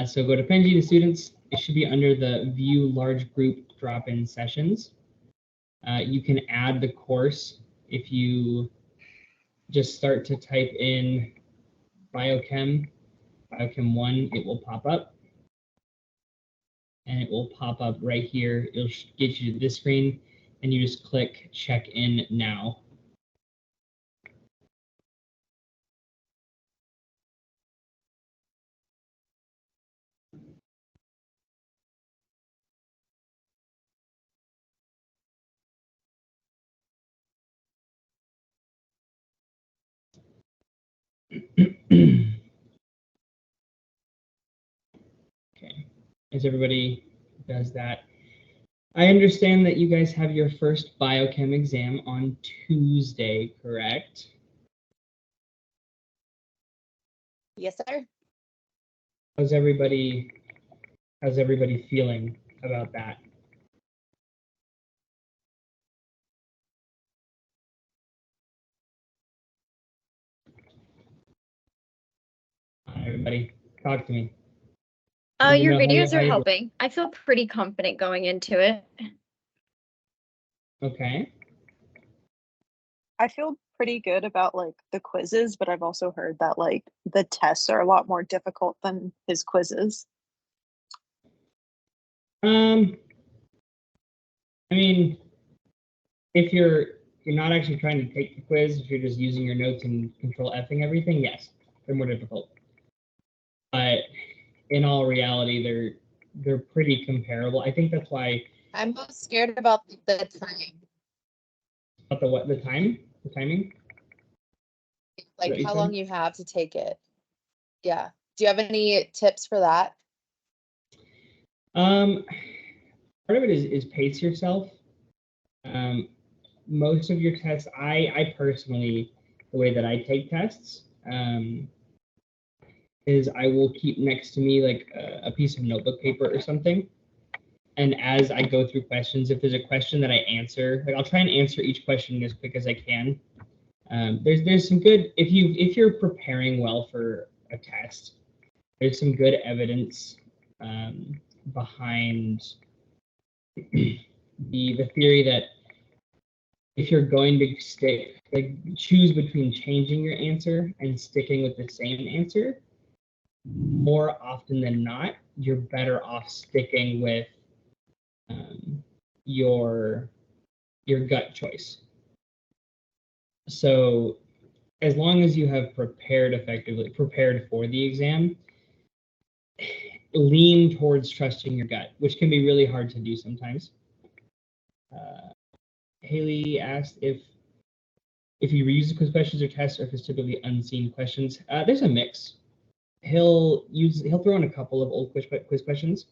So go to Penji to students. It should be under the view large group drop-in sessions. You can add the course if you just start to type in biochem 1, it will pop up. And it will pop up right here. It'll get you to this screen, and you just click check in now. Okay, as everybody does that, I understand that you guys have your first biochem exam on Tuesday, correct? Yes, sir. How's everybody feeling about that? Everybody, talk to me. Your videos are helping. I feel pretty confident going into it. Okay. I feel pretty good about like the quizzes, but I've also heard that like the tests are a lot more difficult than his quizzes. I mean, if you're not actually trying to take the quiz, if you're just using your notes and control Fing everything, yes, they're more difficult. But in all reality, they're pretty comparable. I think that's why I'm most scared about the time. About the what? The time? The timing? Like how long you have to take it. Yeah. Do you have any tips for that? Part of it is pace yourself. Most of your tests, I personally, the way that I take tests, is I will keep next to me like a piece of notebook paper or something. And as I go through questions, if there's a question that I answer, like I'll try and answer each question as quick as I can. There's some good, if you're preparing well for a test, there's some good evidence behind the theory that if you're going to choose between changing your answer and sticking with the same answer, more often than not, you're better off sticking with your gut choice. So as long as you have prepared for the exam, lean towards trusting your gut, which can be really hard to do sometimes. Haley asked if he reuses quiz questions or tests, or if it's typically unseen questions. There's a mix. He'll throw in a couple of old quiz questions,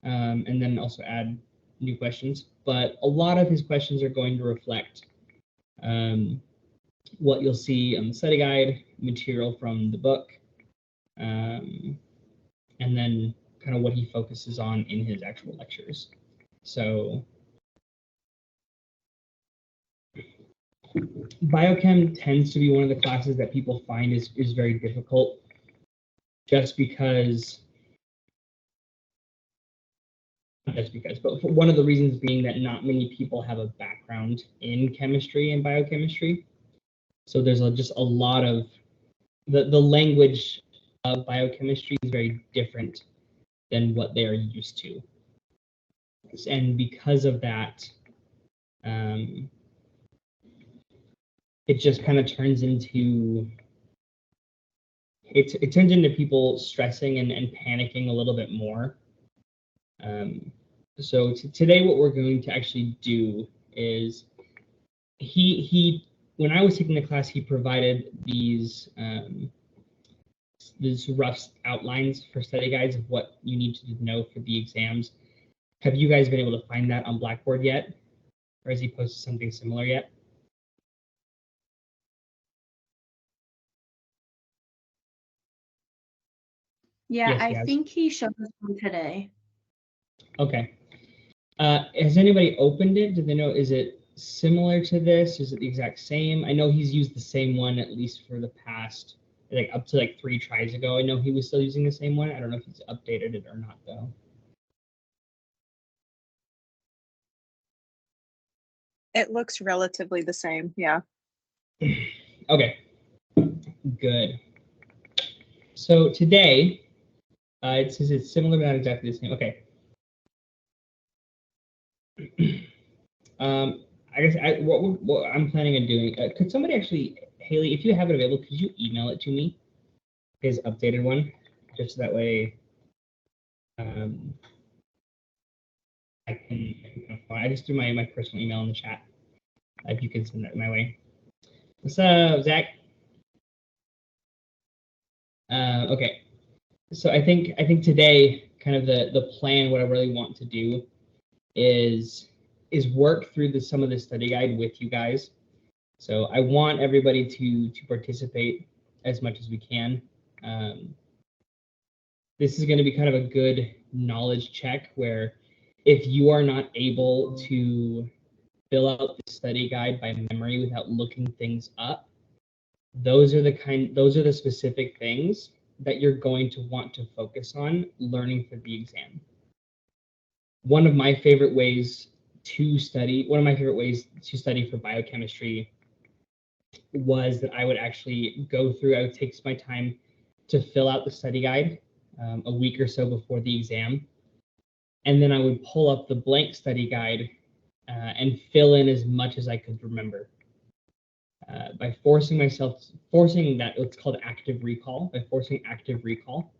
and then also add new questions. But a lot of his questions are going to reflect what you'll see on the study guide, material from the book, and then kind of what he focuses on in his actual lectures. So biochem tends to be one of the classes that people find is very difficult, just because, but for one of the reasons being that not many people have a background in chemistry and biochemistry. So there's just a lot of, the language of biochemistry is very different than what they are used to. And because of that, it just kind of turns into, it turns into people stressing and panicking a little bit more. So today what we're going to actually do is, when I was taking the class, he provided these rough outlines for study guides of what you need to know for the exams. Have you guys been able to find that on Blackboard yet? Or has he posted something similar yet? Yeah, Yes, I think he showed us one today. Okay. Has anybody opened it? Do they know, is it similar to this? Is it the exact same? I know he's used the same one at least for the past like up to like 3 tries ago. I know he was still using the same one. I don't know if he's updated it or not though. It looks relatively the same. Yeah. Okay, good. So today, it says it's similar but not exactly the same. Okay. I guess what I'm planning on doing, could somebody actually, Haley, if you have it available, could you email it to me, his updated one, just so that way I can find. I just threw my personal email in the chat. If you can send that my way. What's up, Zach? Okay, so I think today, kind of the plan, what I really want to do is work through some of the study guide with you guys. So I want everybody to participate as much as we can. This is going to be kind of a good knowledge check where if you are not able to fill out the study guide by memory without looking things up, those are the specific things that you're going to want to focus on learning for the exam. One of my favorite ways to study for biochemistry was that I would actually I would take my time to fill out the study guide a week or so before the exam. And then I would pull up the blank study guide and fill in as much as I could remember. By forcing that, it's called active recall. By forcing active recall,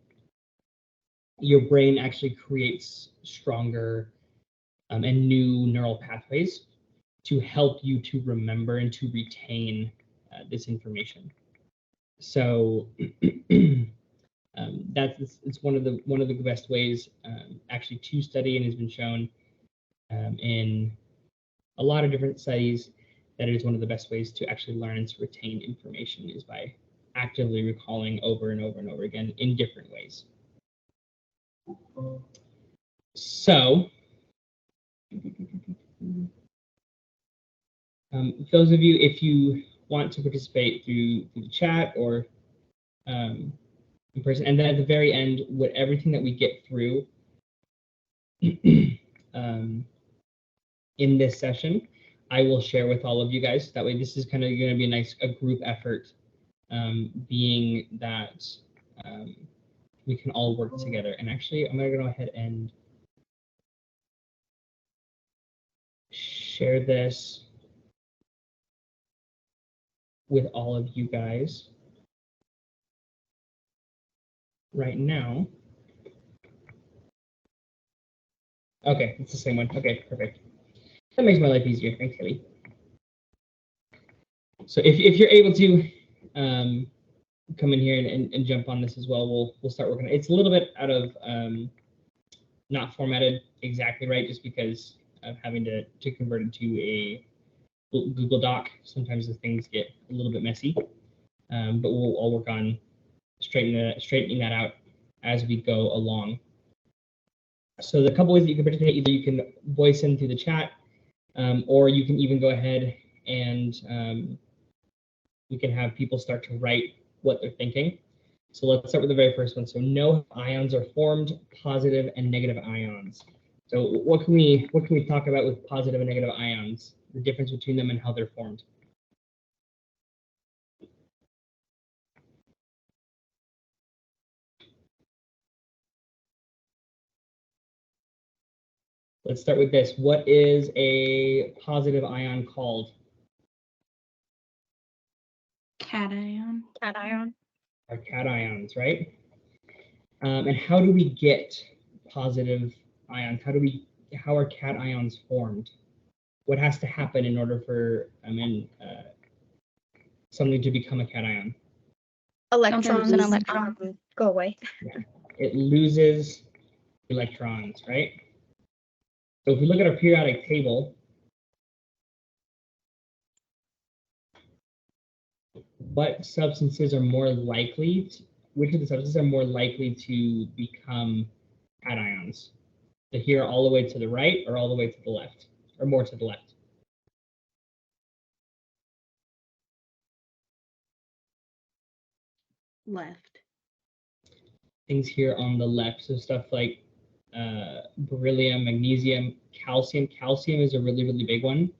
your brain actually creates stronger and new neural pathways to help you to remember and to retain this information. So it's one of the best ways actually to study, and has been shown in a lot of different studies that it is one of the best ways to actually learn and to retain information is by actively recalling over and over and over again in different ways. So those of you, if you want to participate through the chat or in person, and then at the very end, with everything that we get through in this session, I will share with all of you guys. That way, this is kind of going to be a group effort, being that we can all work together. And actually, I'm going to go ahead and share this with all of you guys right now. Okay, it's the same one. Okay, perfect. That makes my life easier. Thanks, Kelly. So if you're able to come in here and jump on this as well, we'll start working. It's a little bit out of not formatted exactly right, just because of having to convert it to a Google Doc. Sometimes the things get a little bit messy, but we'll all work on straightening that out as we go along. So the couple ways that you can participate, either you can voice in through the chat, or you can even go ahead and we can have people start to write what they're thinking. So let's start with the very first one. So know how ions are formed, positive and negative ions. So what can we talk about with positive and negative ions? The difference between them and how they're formed. Let's start with this. What is a positive ion called? Cation. Cation. Are cations, right? And how do we get positive ions? How are cations formed? What has to happen in order for something to become a cation? Electrons and electrons go away. Yeah. It loses electrons, right? So if we look at our periodic table, what substances are more likely which of the substances are more likely to become cations? So here all the way to the right or all the way to the left, or more to the left? left. Things here on the left, so stuff like beryllium, magnesium, calcium. Calcium is a really, really big one.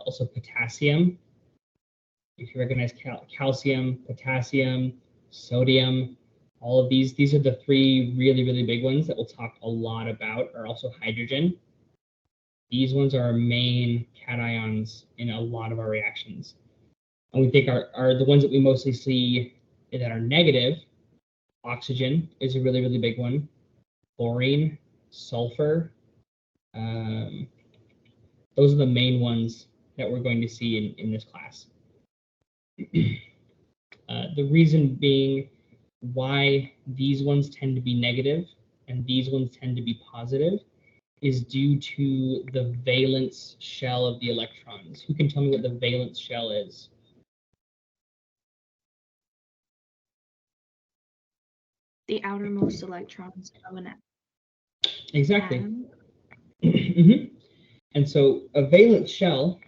Also potassium. If you recognize calcium, potassium, sodium, all of these are the three really, really big ones that we'll talk a lot about, are also hydrogen. These ones are our main cations in a lot of our reactions. And we think are the ones that we mostly see that are negative. Oxygen is a really, really big one. Chlorine, sulfur. Those are the main ones that we're going to see in this class. The reason being why these ones tend to be negative and these ones tend to be positive is due to the valence shell of the electrons. Who can tell me what the valence shell is? The outermost electrons of an Exactly. atom. And so a valence shell,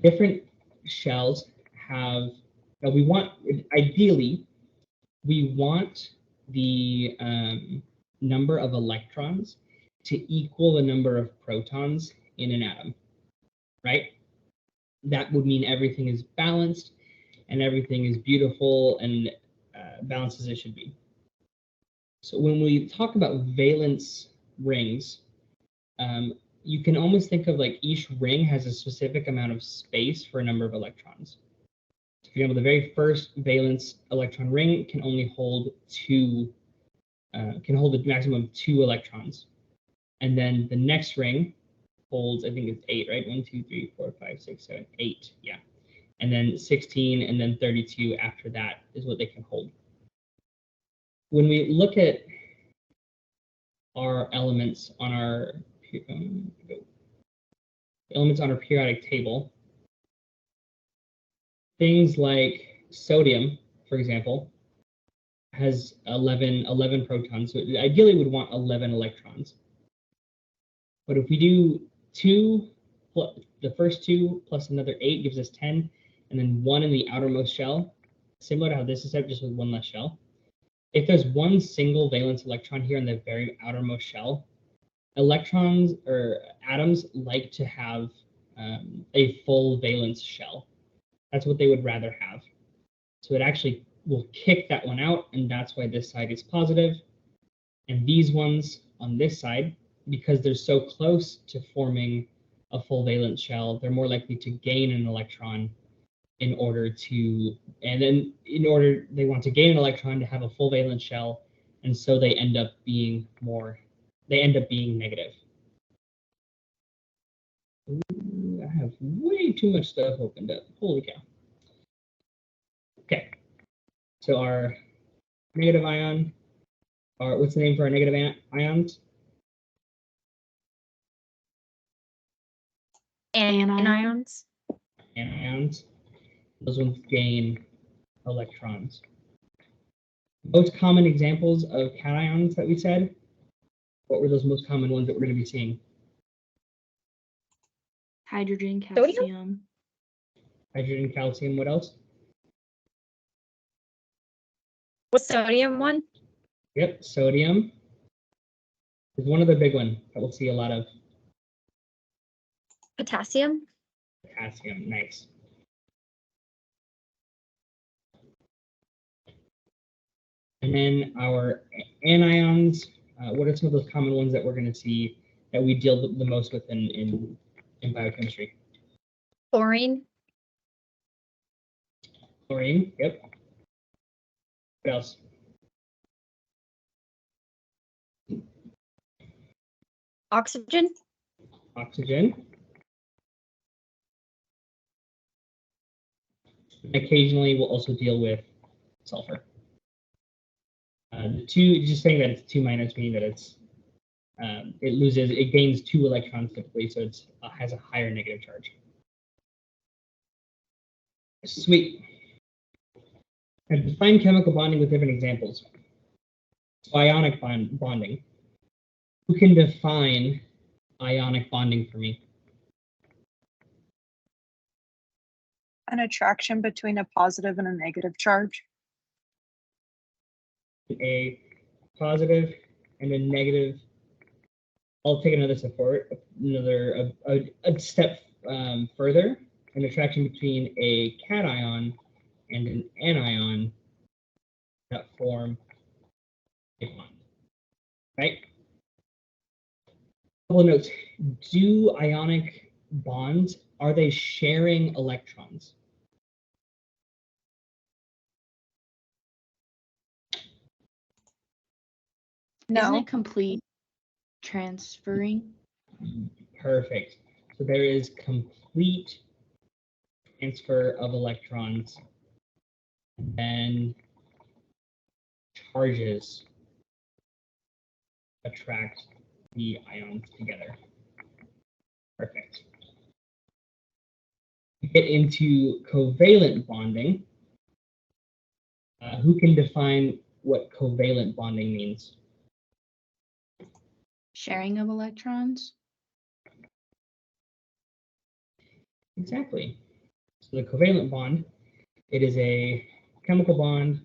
different shells have, now we want, ideally, we want the number of electrons to equal the number of protons in an atom, right? That would mean everything is balanced and everything is beautiful and balanced as it should be. So when we talk about valence rings, you can almost think of like each ring has a specific amount of space for a number of electrons. For example, the very first valence electron ring can only hold can hold a maximum of 2 electrons. And then the next ring holds, I think it's 8, right? 1, 2, 3, 4, 5, 6, 7, 8, yeah. And then 16 and then 32 after that is what they can hold. When we look at our elements on our periodic table, things like sodium, for example, has 11 protons, so it ideally would want 11 electrons. But if we do 2, the first 2 plus another 8 gives us 10, and then 1 in the outermost shell, similar to how this is set, just with 1 less shell. If there's one single valence electron here in the very outermost shell, electrons or atoms like to have a full valence shell. That's what they would rather have. So it actually will kick that one out, and that's why this side is positive. And these ones on this side, because they're so close to forming a full valence shell, they're more likely to gain an electron in order to, and then they want to gain an electron to have a full valence shell, and so they end up being negative. Ooh, I have way too much stuff opened up. Holy cow. Okay, so our negative ion, or what's the name for our negative ions? Anions. Anions. Those ones gain electrons. Most common examples of cations that we said, what were those most common ones that we're going to be seeing? Hydrogen, calcium. Hydrogen, calcium, what else? What's sodium one? Yep, sodium is one of the big ones that we'll see a lot of. Potassium. Potassium, nice. And then our anions, what are some of those common ones that we're going to see that we deal the most with in biochemistry? Chlorine. Chlorine, yep. What else? Oxygen. Oxygen. Occasionally, we'll also deal with sulfur. Just saying that it's 2 minus meaning that it gains 2 electrons typically, so it has a higher negative charge. Sweet. I've defined chemical bonding with different examples. Ionic bonding. Who can define ionic bonding for me? An attraction between a positive and a negative charge. A positive and a negative. I'll take another step forward, a step further. An attraction between a cation and an anion that form a bond. Right? Couple of notes. Do ionic bonds, are they sharing electrons? Isn't No. it complete transferring? Perfect. So there is complete transfer of electrons, and then charges attract the ions together. Perfect. We get into covalent bonding. Who can define what covalent bonding means? Sharing of electrons? Exactly. So the covalent bond, it is a chemical bond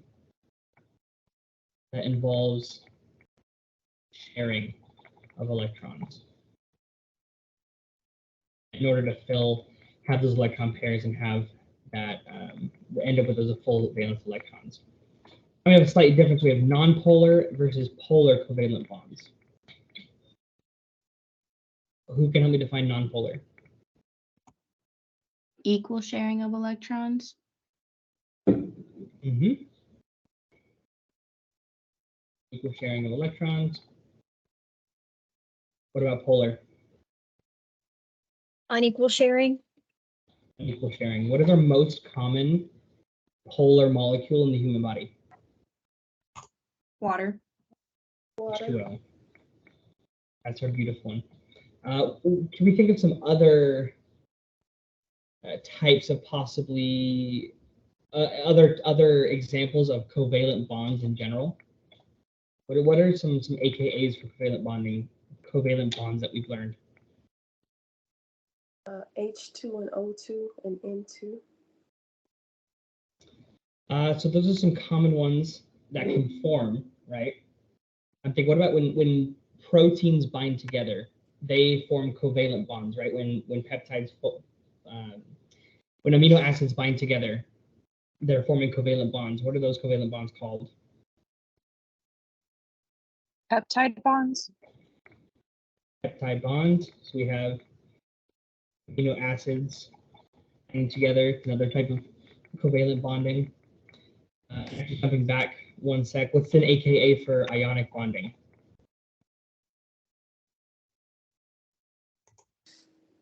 that involves sharing of electrons in order to have those electron pairs and have that end up with those full valence electrons. We have a slight difference. We have nonpolar versus polar covalent bonds. Who can help me define nonpolar? Equal sharing of electrons? Mm-hmm. Equal sharing of electrons. What about polar? Unequal sharing. Unequal sharing. What is our most common polar molecule in the human body? Water. H2O. That's our beautiful one. Can we think of some other types of possibly other examples of covalent bonds in general? What are some AKAs for covalent bonds that we've learned? H2 and O2 and N2. So those are some common ones that can form, right? I'm thinking, what about when proteins bind together? They form covalent bonds, right? When peptides, when amino acids bind together, they're forming covalent bonds. What are those covalent bonds called? Peptide bonds. Peptide bonds. So we have amino acids binding together, another type of covalent bonding. Actually, jumping back one sec, what's an AKA for ionic bonding?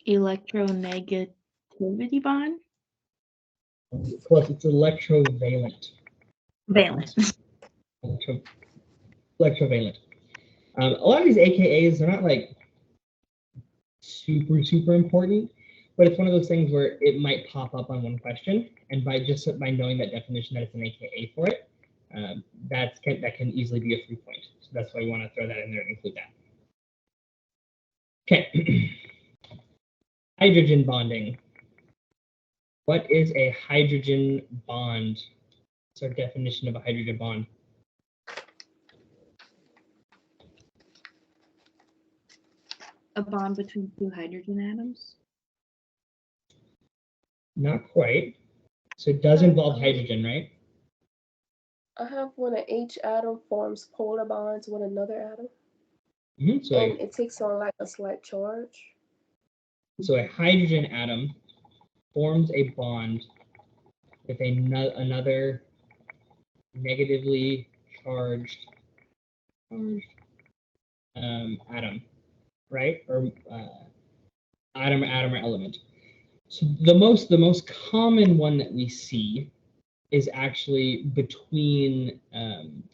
Electronegativity bond? Close, it's electrovalent. Valent. Electrovalent. A lot of these AKAs, they're not like super important, but it's one of those things where it might pop up on one question, and by knowing that definition that it's an AKA for it, that can easily be a free point. So that's why we want to throw that in there and include that. Okay. Hydrogen bonding. What is a hydrogen bond? What's our definition of a hydrogen bond? A bond between two hydrogen atoms? Not quite. So it does involve hydrogen, right? I have when an H atom forms polar bonds with another atom. Mm-hmm. And it takes on like a slight charge. So a hydrogen atom forms a bond with another negatively charged atom, right? Or atom or element. So the most common one that we see is actually between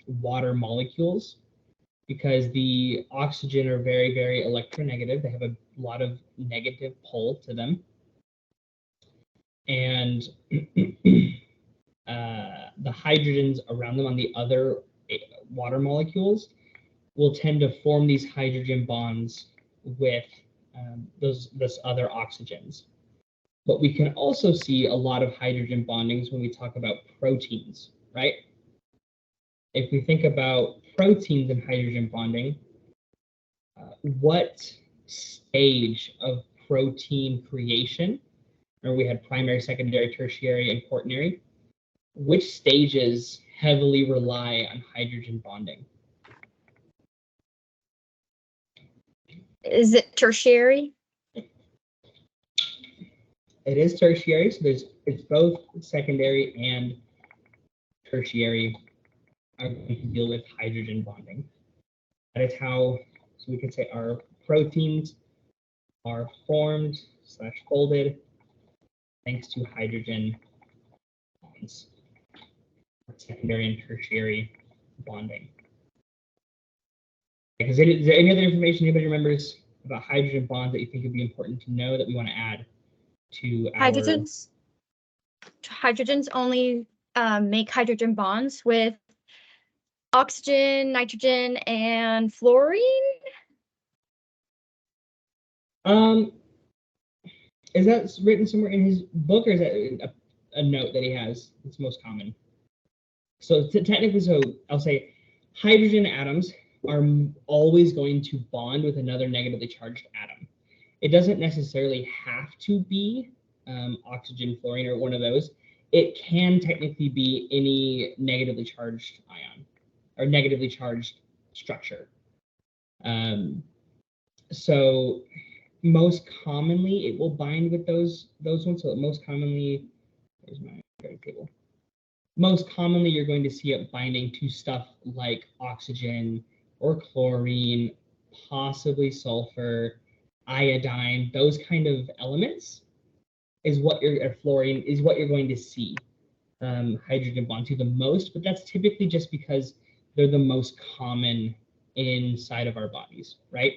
water molecules, because the oxygen are very, very electronegative. They have a lot of negative pull to them. And the hydrogens around them on the other water molecules will tend to form these hydrogen bonds with those other oxygens. But we can also see a lot of hydrogen bondings when we talk about proteins, right? If we think about proteins and hydrogen bonding, what stage of protein creation, or we had primary, secondary, tertiary, and quaternary, which stages heavily rely on hydrogen bonding? Is it tertiary? It is tertiary, so it's both secondary and tertiary are going to deal with hydrogen bonding. That is how, so we can say our proteins are formed / folded thanks to hydrogen bonds, secondary and tertiary bonding. Is there any other information anybody remembers about hydrogen bonds that you think would be important to know that we want to add to our... Hydrogens only make hydrogen bonds with oxygen, nitrogen, and fluorine. Is that written somewhere in his book, or is that a note that he has? It's most common. So technically, so I'll say hydrogen atoms are always going to bond with another negatively charged atom. It doesn't necessarily have to be oxygen, fluorine, or one of those. It can technically be any negatively charged ion or negatively charged structure. So most commonly it will bind with those ones. So most commonly, there's my table. Most commonly you're going to see it binding to stuff like oxygen or chlorine, possibly sulfur, iodine, those kind of elements is what fluorine is what you're going to see hydrogen bond to the most, but that's typically just because they're the most common inside of our bodies, right?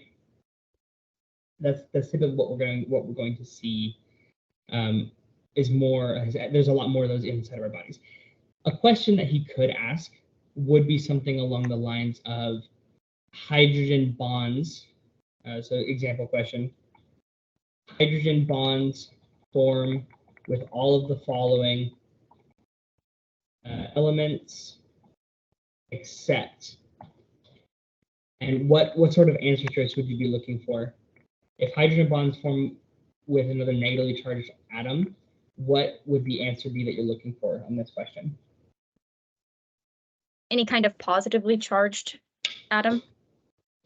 That's typically what we're going to see is more. There's a lot more of those inside of our bodies. A question that he could ask would be something along the lines of hydrogen bonds. So example question: hydrogen bonds form with all of the following elements except, and what sort of answer choice would you be looking for? If hydrogen bonds form with another negatively charged atom, what would the answer be that you're looking for on this question? Any kind of positively charged atom?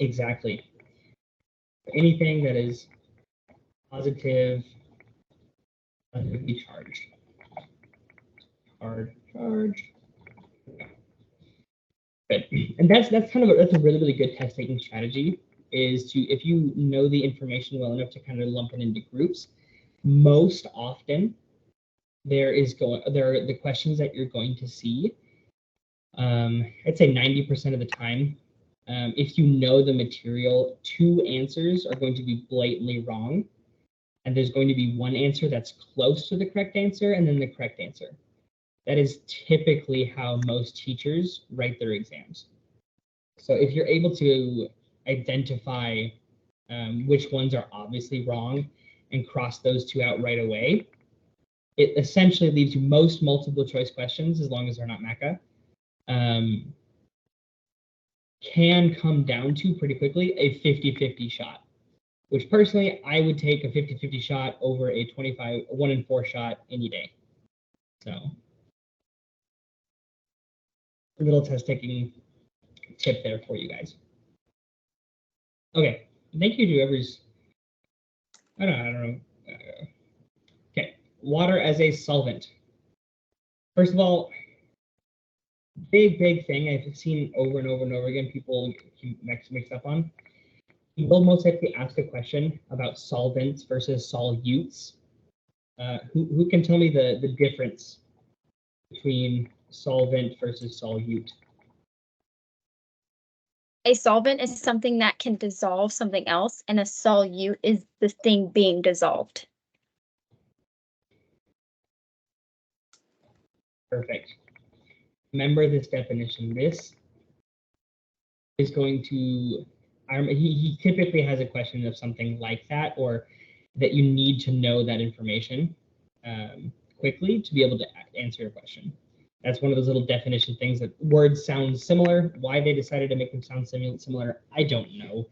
Exactly. Anything that is positively charged. Charged. Good. And that's kind of that's a really good test taking strategy, is to, if you know the information well enough to kind of lump it into groups, most often there are the questions that you're going to see. I'd say 90% of the time, if you know the material, 2 answers are going to be blatantly wrong, and there's going to be one answer that's close to the correct answer, and then the correct answer. That is typically how most teachers write their exams. So if you're able to identify which ones are obviously wrong and cross those 2 out right away, it essentially leaves you most multiple choice questions, as long as they're not Pka, can come down to pretty quickly a 50-50 shot, which personally I would take a 50-50 shot over a 1 in 4 shot any day. So a little test taking tip there for you guys. Okay, thank you to whoever's, I don't know. Okay, water as a solvent. First of all, big thing I've seen over and over again, people mix up on. You will most likely ask a question about solvents versus solutes. Who can tell me the difference between solvent versus solute? A solvent is something that can dissolve something else, and a solute is the thing being dissolved. Perfect. Remember this definition. This is going to, he typically has a question of something like that, or that you need to know that information. quickly to be able to answer your question. That's one of those little definition things that words sound similar. Why they decided to make them sound similar, I don't know.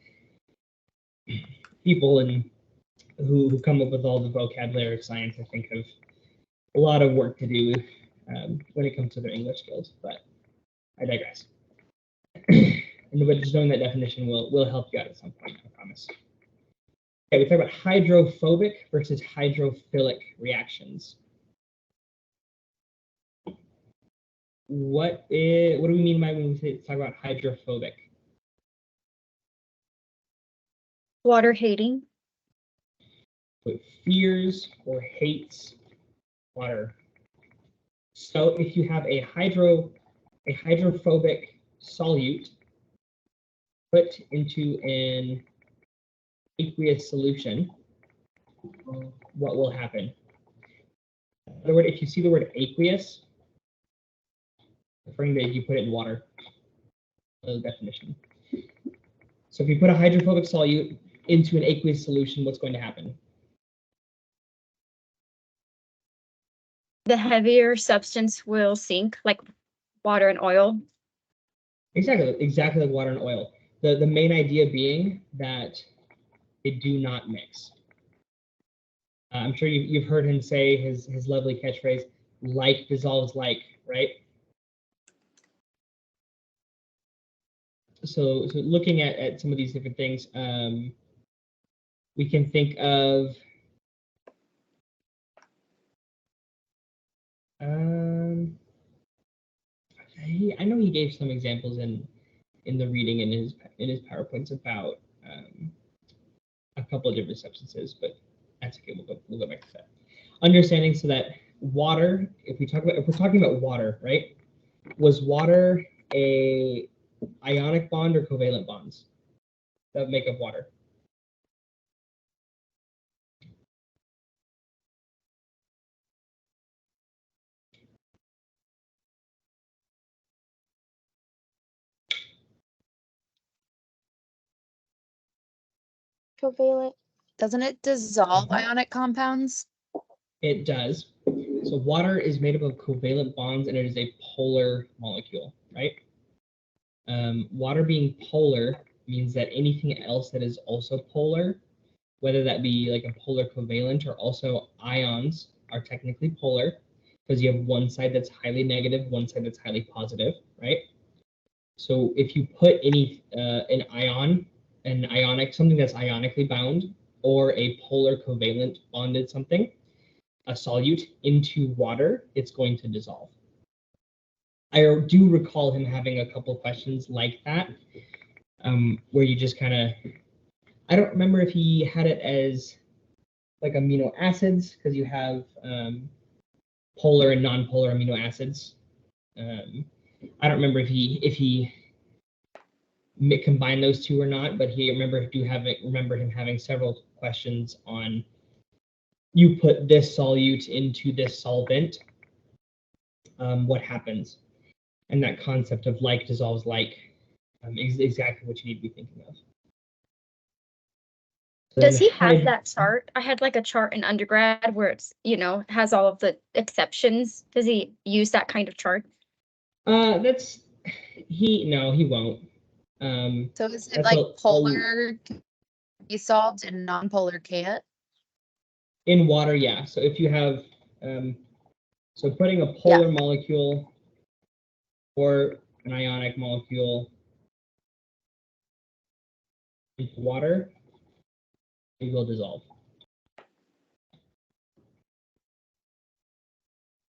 People who come up with all the vocabulary of science, I think, have a lot of work to do when it comes to their English skills, but I digress. But just knowing that definition will help you out at some point, I promise. Okay, we talk about hydrophobic versus hydrophilic reactions. What do we mean by when we talk about hydrophobic? Water hating. So it fears or hates water. So if you have a hydrophobic solute put into an aqueous solution, what will happen? In other words, if you see the word aqueous, referring to if you put it in water, the definition. So if you put a hydrophobic solute into an aqueous solution, what's going to happen? The heavier substance will sink, like water and oil. Exactly like water and oil. The main idea being that they do not mix. I'm sure you've heard him say his lovely catchphrase, like dissolves like, right? So looking at some of these different things, we can think of I know he gave some examples in the reading in his PowerPoints about a couple of different substances, but that's okay. We'll go back to that. Understanding so that water, if we're talking about water, right? Was water a ionic bond or covalent bonds that make up water? Covalent. Doesn't it dissolve ionic compounds? It does. So water is made up of covalent bonds, and it is a polar molecule, right? Water being polar means that anything else that is also polar, whether that be like a polar covalent or also ions, are technically polar because you have one side that's highly negative, one side that's highly positive, right? So if you put any something that's ionically bound, or a polar covalent bonded something, a solute, into water, it's going to dissolve. I do recall him having a couple questions like that, where you just kind of, I don't remember if he had it as like amino acids, because you have polar and non-polar amino acids. I don't remember if he combine those two or not, but remember him having several questions on, you put this solute into this solvent, what happens? And that concept of like dissolves like is exactly what you need to be thinking of. So Does he have that chart? I had like a chart in undergrad where it's, has all of the exceptions. Does he use that kind of chart? No, he won't. So is it like polar can be solved and non-polar can't? In water, yeah. So if you have, so putting a polar molecule or an ionic molecule into water, it will dissolve.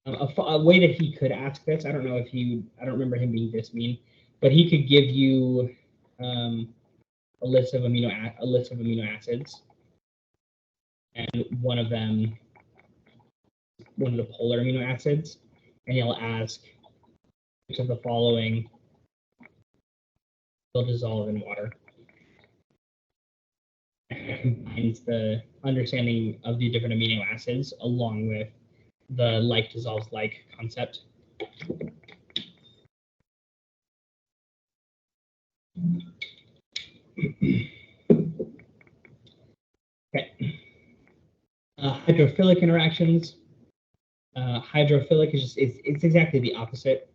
A way that he could ask this, I don't remember him being this mean, but he could give you a list of amino acids, and one of the polar amino acids, and he'll ask which of the following will dissolve in water. It combines the understanding of the different amino acids along with the like dissolves like concept. Okay. Hydrophilic interactions. Hydrophilic is just, it's exactly the opposite.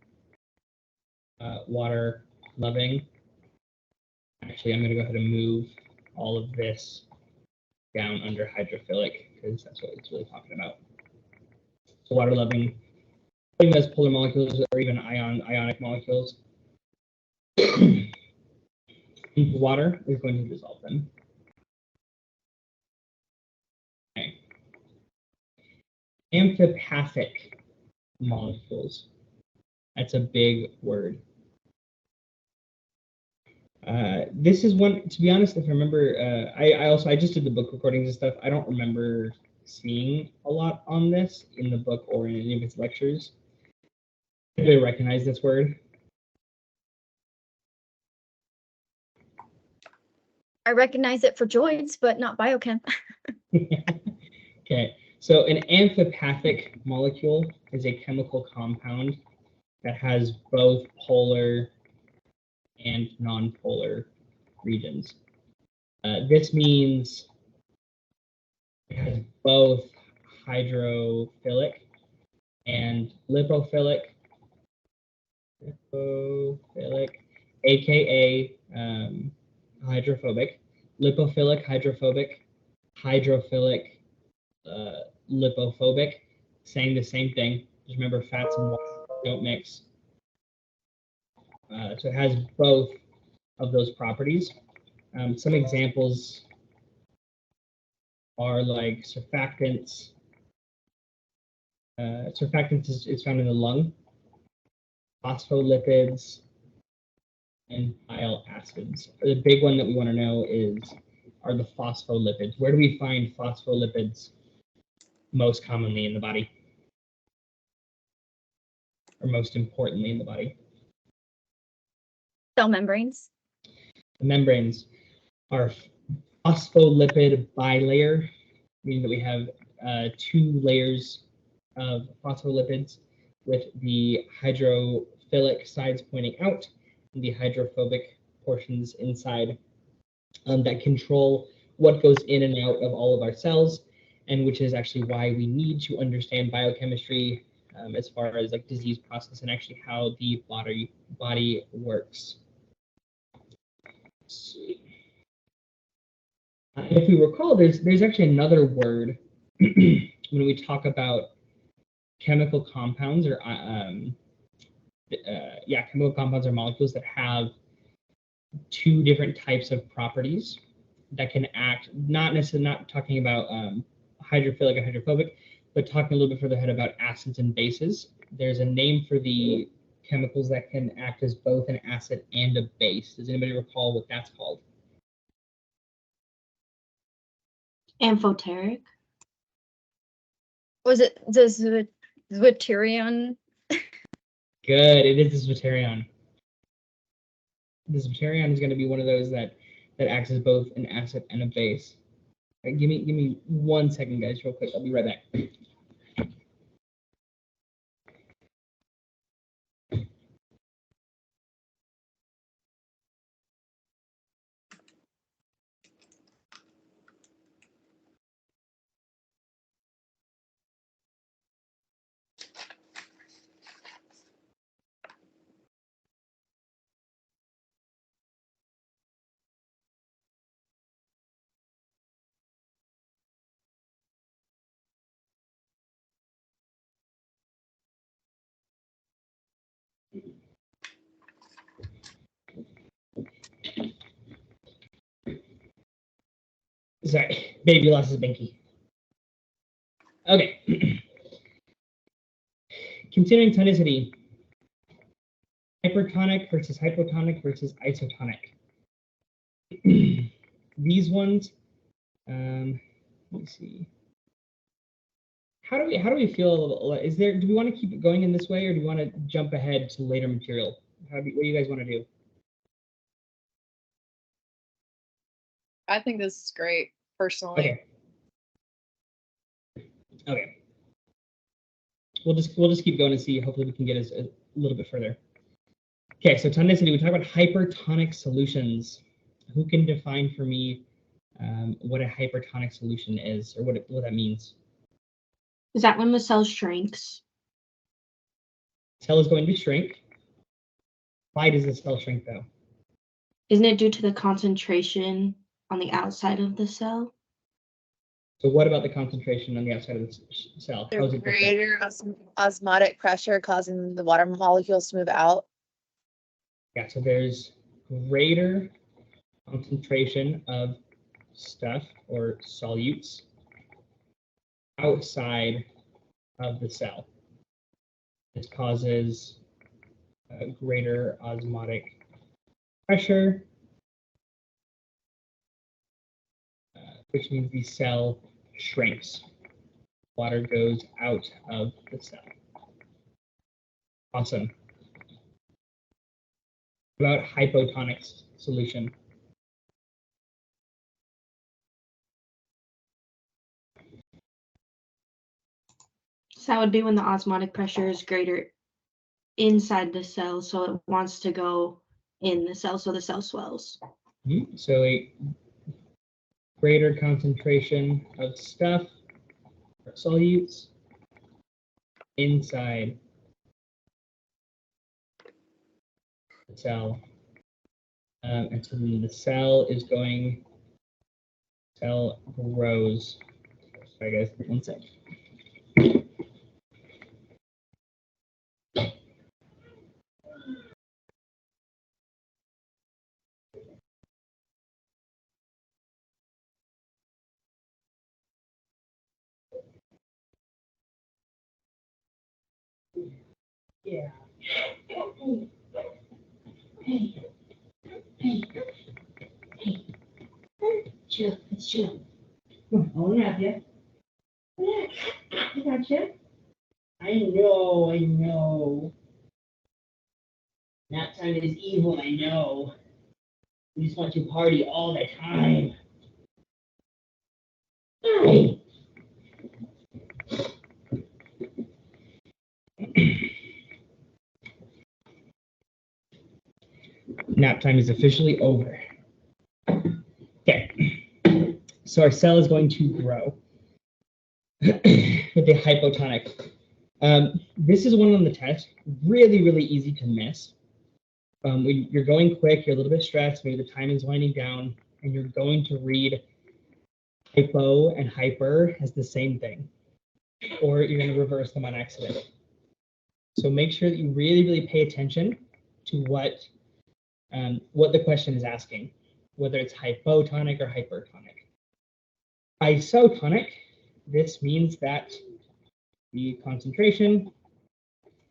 Water loving. Actually, I'm going to go ahead and move all of this down under hydrophilic because that's what it's really talking about. So water loving, as polar molecules or even ionic molecules. Water is going to dissolve them. Okay. Amphopathic molecules. That's a big word. This is one, to be honest, if I remember, I just did the book recordings and stuff. I don't remember seeing a lot on this in the book or in any of its lectures. Anybody recognize this word? I recognize it for droids, but not biochem. Okay, so an amphopathic molecule is a chemical compound that has both polar and non-polar regions. This means it has both hydrophilic and lipophilic, aka hydrophobic, lipophilic, hydrophobic, hydrophilic, lipophobic, saying the same thing. Just remember, fats and water don't mix. So it has both of those properties. Some examples are like surfactants. Surfactants is found in the lung, phospholipids, and bile acids. The big one that we want to know are the phospholipids. Where do we find phospholipids most commonly in the body? Or most importantly in the body? Cell membranes. The membranes are phospholipid bilayer, meaning that we have 2 layers of phospholipids with the hydrophilic sides pointing out and the hydrophobic portions inside that control what goes in and out of all of our cells, and which is actually why we need to understand biochemistry as far as like disease process and actually how the body works. Let's see. If we recall, there's actually another word when we talk about chemical compounds or chemical compounds or molecules that have 2 different types of properties that can act, not talking about hydrophilic or hydrophobic, but talking a little bit further ahead about acids and bases. There's a name for the chemicals that can act as both an acid and a base. Does anybody recall what that's called? Amphoteric. Was it the Zwitterion? Good, it is the Zwitterion. The Zwitterion is going to be one of those that acts as both an acid and a base. Right, give me 1 second, guys, real quick. I'll be right back. Sorry, baby lost his binky. Okay. Considering tonicity, hypertonic versus hypotonic versus isotonic. These ones, let me see. How do we feel? Do we want to keep it going in this way, or do we want to jump ahead to later material? What do you guys want to do? I think this is great, personally. Okay. We'll just keep going and see. Hopefully, we can get us a little bit further. Okay, so tonicity. We talk about hypertonic solutions. Who can define for me what a hypertonic solution is, or what that means? Is that when the cell shrinks? Cell is going to shrink. Why does the cell shrink though? Isn't it due to the concentration on the outside of the cell? So what about the concentration on the outside of the cell? How is There's it different? greater osmotic pressure causing the water molecules to move out. Yeah, so there's greater concentration of stuff or solutes outside of the cell. This causes greater osmotic pressure, which means the cell shrinks. Water goes out of the cell. Awesome. About hypotonic solution. So that would be when the osmotic pressure is greater inside the cell, so it wants to go in the cell, so the cell swells. So a greater concentration of stuff or solutes inside the cell. And so then the cell grows. Sorry guys, 1 sec. Yeah. Hey. Chill, it's chill. Come on, I'll nap you. Relax. I got you. I know. Nap time is evil, I know. We just want to party all the time. Hi. Nap time is officially over. Okay, so our cell is going to grow with the hypotonic. This is one on the test, really, really easy to miss. When you're going quick, you're a little bit stressed, maybe the time is winding down, and you're going to read hypo and hyper as the same thing, or you're going to reverse them on accident. So make sure that you really, really pay attention to what the question is asking, whether it's hypotonic or hypertonic. Isotonic, this means that the concentration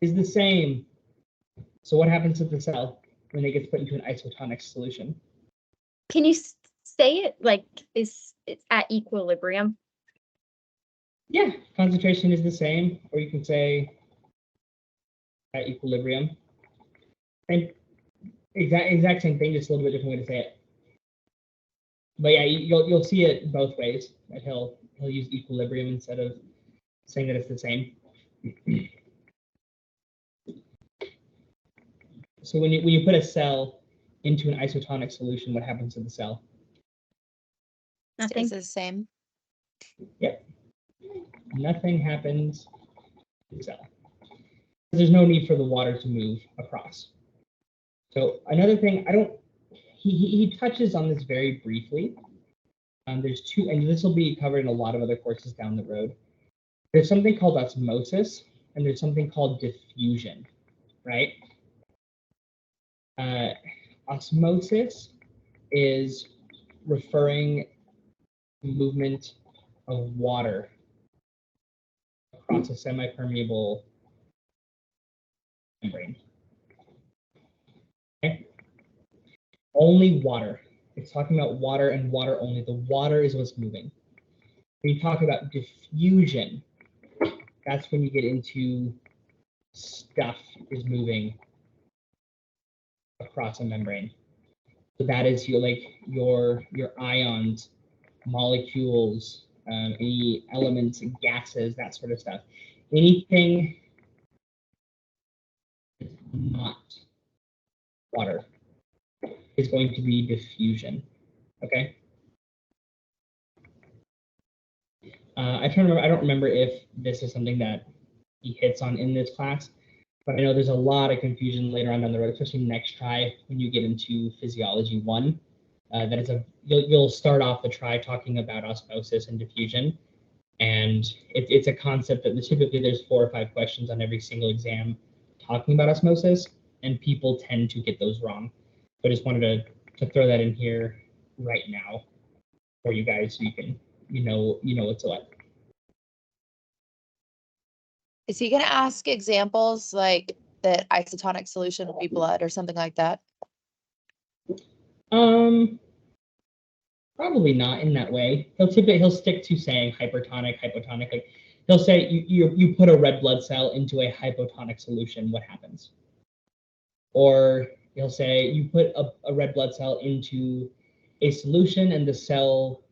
is the same. So what happens to the cell when it gets put into an isotonic solution? Can you say it like it's at equilibrium? Yeah, concentration is the same, or you can say at equilibrium. And exact same thing, just a little bit different way to say it. But yeah, you'll see it both ways. That he'll use equilibrium instead of saying that it's the same. So when you put a cell into an isotonic solution, what happens to the cell? Nothing. It's the same. Yep. Nothing happens to the cell. There's no need for the water to move across. So another thing, he touches on this very briefly. There's two, and this will be covered in a lot of other courses down the road. There's something called osmosis, and there's something called diffusion, right? Osmosis is referring to movement of water across a semi-permeable membrane. Okay? Only water. It's talking about water and water only. The water is what's moving. When you talk about diffusion, that's when you get into stuff is moving across a membrane. So that is your ions, molecules, any elements, gases, that sort of stuff. Anything that's not water is going to be diffusion. Okay. I don't remember if this is something that he hits on in this class, But I know there's a lot of confusion later on down the road, especially next try when you get into Physiology 1. That is you'll start off the try talking about osmosis and diffusion. And it's a concept that typically there's 4 or 5 questions on every single exam talking about osmosis, and people tend to get those wrong. So I just wanted to throw that in here right now for you guys so you can you know what to like. Is he going to ask examples like that isotonic solution would be blood or something like that? Probably not in that way. He'll stick to saying hypertonic, hypotonic. Like he'll say you put a red blood cell into a hypotonic solution, what happens? Or he'll say you put a red blood cell into a solution and the cell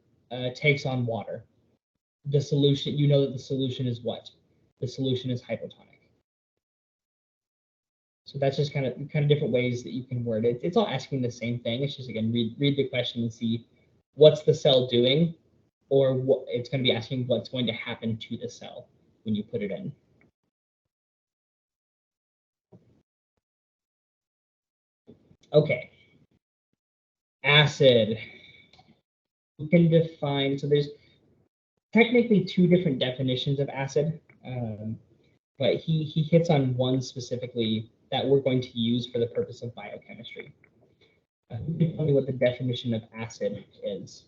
takes on water. The solution, you know that the solution is what? The solution is hypotonic. So that's just kind of different ways that you can word it. It's all asking the same thing. It's just, again, read the question and see what's the cell doing, or what it's going to be asking what's going to happen to the cell when you put it in. Okay. Acid. You can define, so there's technically 2 different definitions of acid, but he hits on one specifically that we're going to use for the purpose of biochemistry. Can you tell me what the definition of acid is?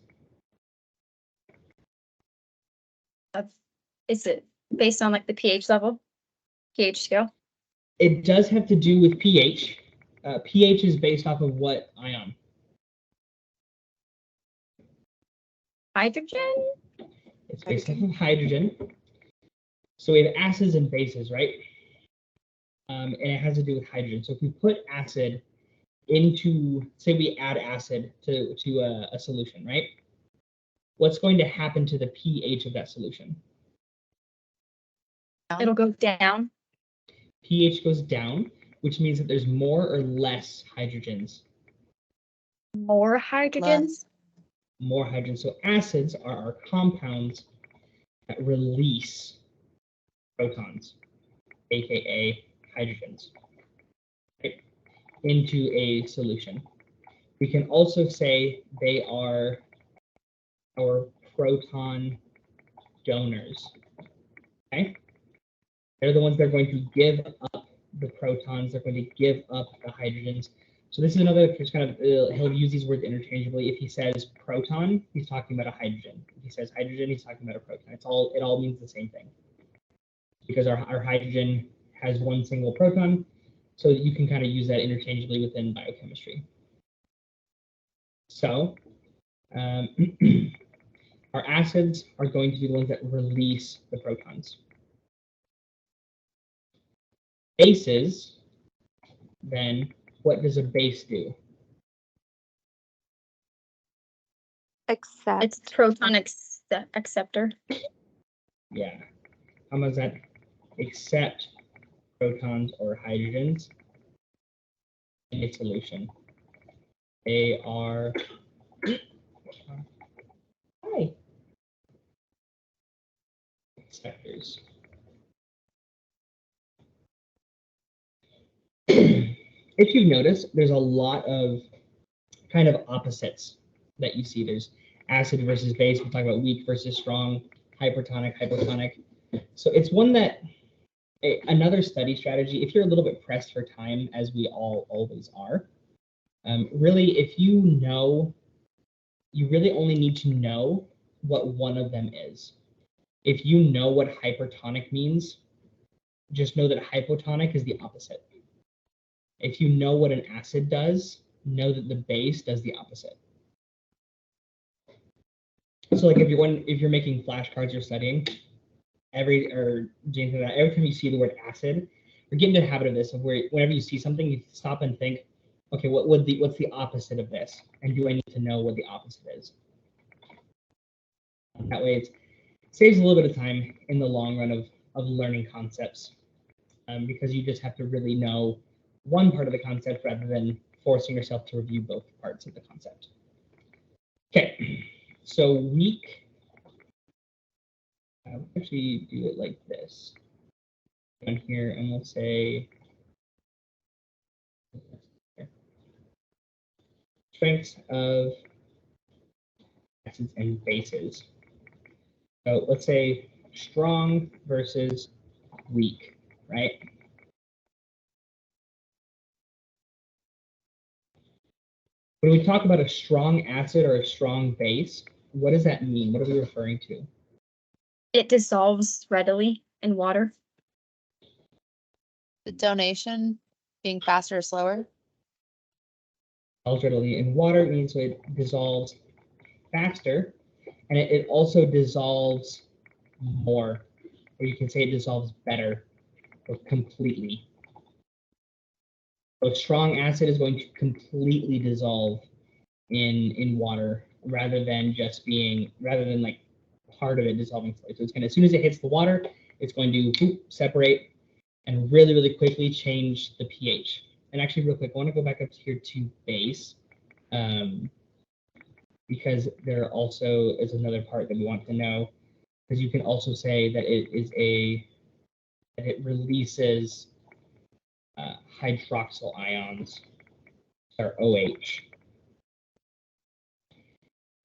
Is it based on like the pH level, pH scale? It does have to do with pH. pH is based off of what ion? Hydrogen? It's based off of hydrogen. So we have acids and bases, right? And it has to do with hydrogen. So if we put acid into, say we add acid to a solution, right? What's going to happen to the pH of that solution? It'll go down. pH goes down, which means that there's more or less hydrogens. More hydrogens? More hydrogen. So acids are our compounds that release protons, aka hydrogens, right, into a solution. We can also say they are our proton donors. Okay, they're the ones that are going to give up the protons. They're going to give up the hydrogens. So this is another kind of, he'll use these words interchangeably. If he says proton, he's talking about a hydrogen. If he says hydrogen, he's talking about a proton. It all means the same thing. Because our hydrogen has one single proton, so you can kind of use that interchangeably within biochemistry. So our acids are going to be the ones that release the protons. Bases, then, what does a base do? Accept. It's proton acceptor. Yeah. How does that accept protons or hydrogens in a solution? They are acceptors. If you've noticed, there's a lot of kind of opposites that you see. There's acid versus base. We talk about weak versus strong, hypertonic, hypotonic. So it's one that another study strategy, if you're a little bit pressed for time, as we all always are, really, if you know, you really only need to know what one of them is. If you know what hypertonic means, just know that hypotonic is the opposite. If you know what an acid does, know that the base does the opposite. So like if you're making flashcards or studying, every time you see the word acid, or get into the habit of this, of where whenever you see something, you stop and think, okay, what's the opposite of this? And do I need to know what the opposite is? That way it saves a little bit of time in the long run of learning concepts, because you just have to really know one part of the concept rather than forcing yourself to review both parts of the concept. Okay, so weak, I'll actually do it like this. Down here, and we'll say strengths of acids and bases. So let's say strong versus weak, right? When we talk about a strong acid or a strong base, what does that mean? What are we referring to? It dissolves readily in water. The donation being faster or slower? Dissolves readily in water means so it dissolves faster, and it also dissolves more, or you can say it dissolves better or completely. So a strong acid is going to completely dissolve in water rather than like part of it dissolving slowly. So it's gonna, as soon as it hits the water, it's going to separate and really, really quickly change the pH. And actually, real quick, I want to go back up here to base, because there also is another part that we want to know, because you can also say that it releases hydroxyl ions, or OH.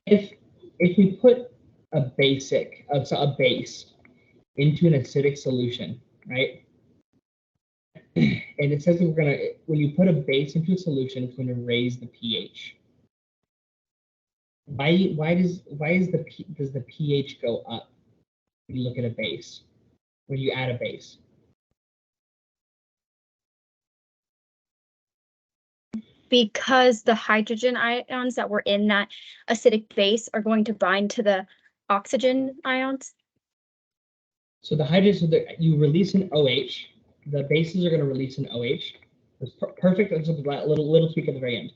If we put a base into an acidic solution, right? And it says that when you put a base into a solution, it's going to raise the pH. Why does the pH go up when you look at a base, when you add a base? Because the hydrogen ions that were in that acidic base are going to bind to the oxygen ions. So the hydrogen, you release an OH, the bases are going to release an OH. It's perfect. There's a little tweak at the very end.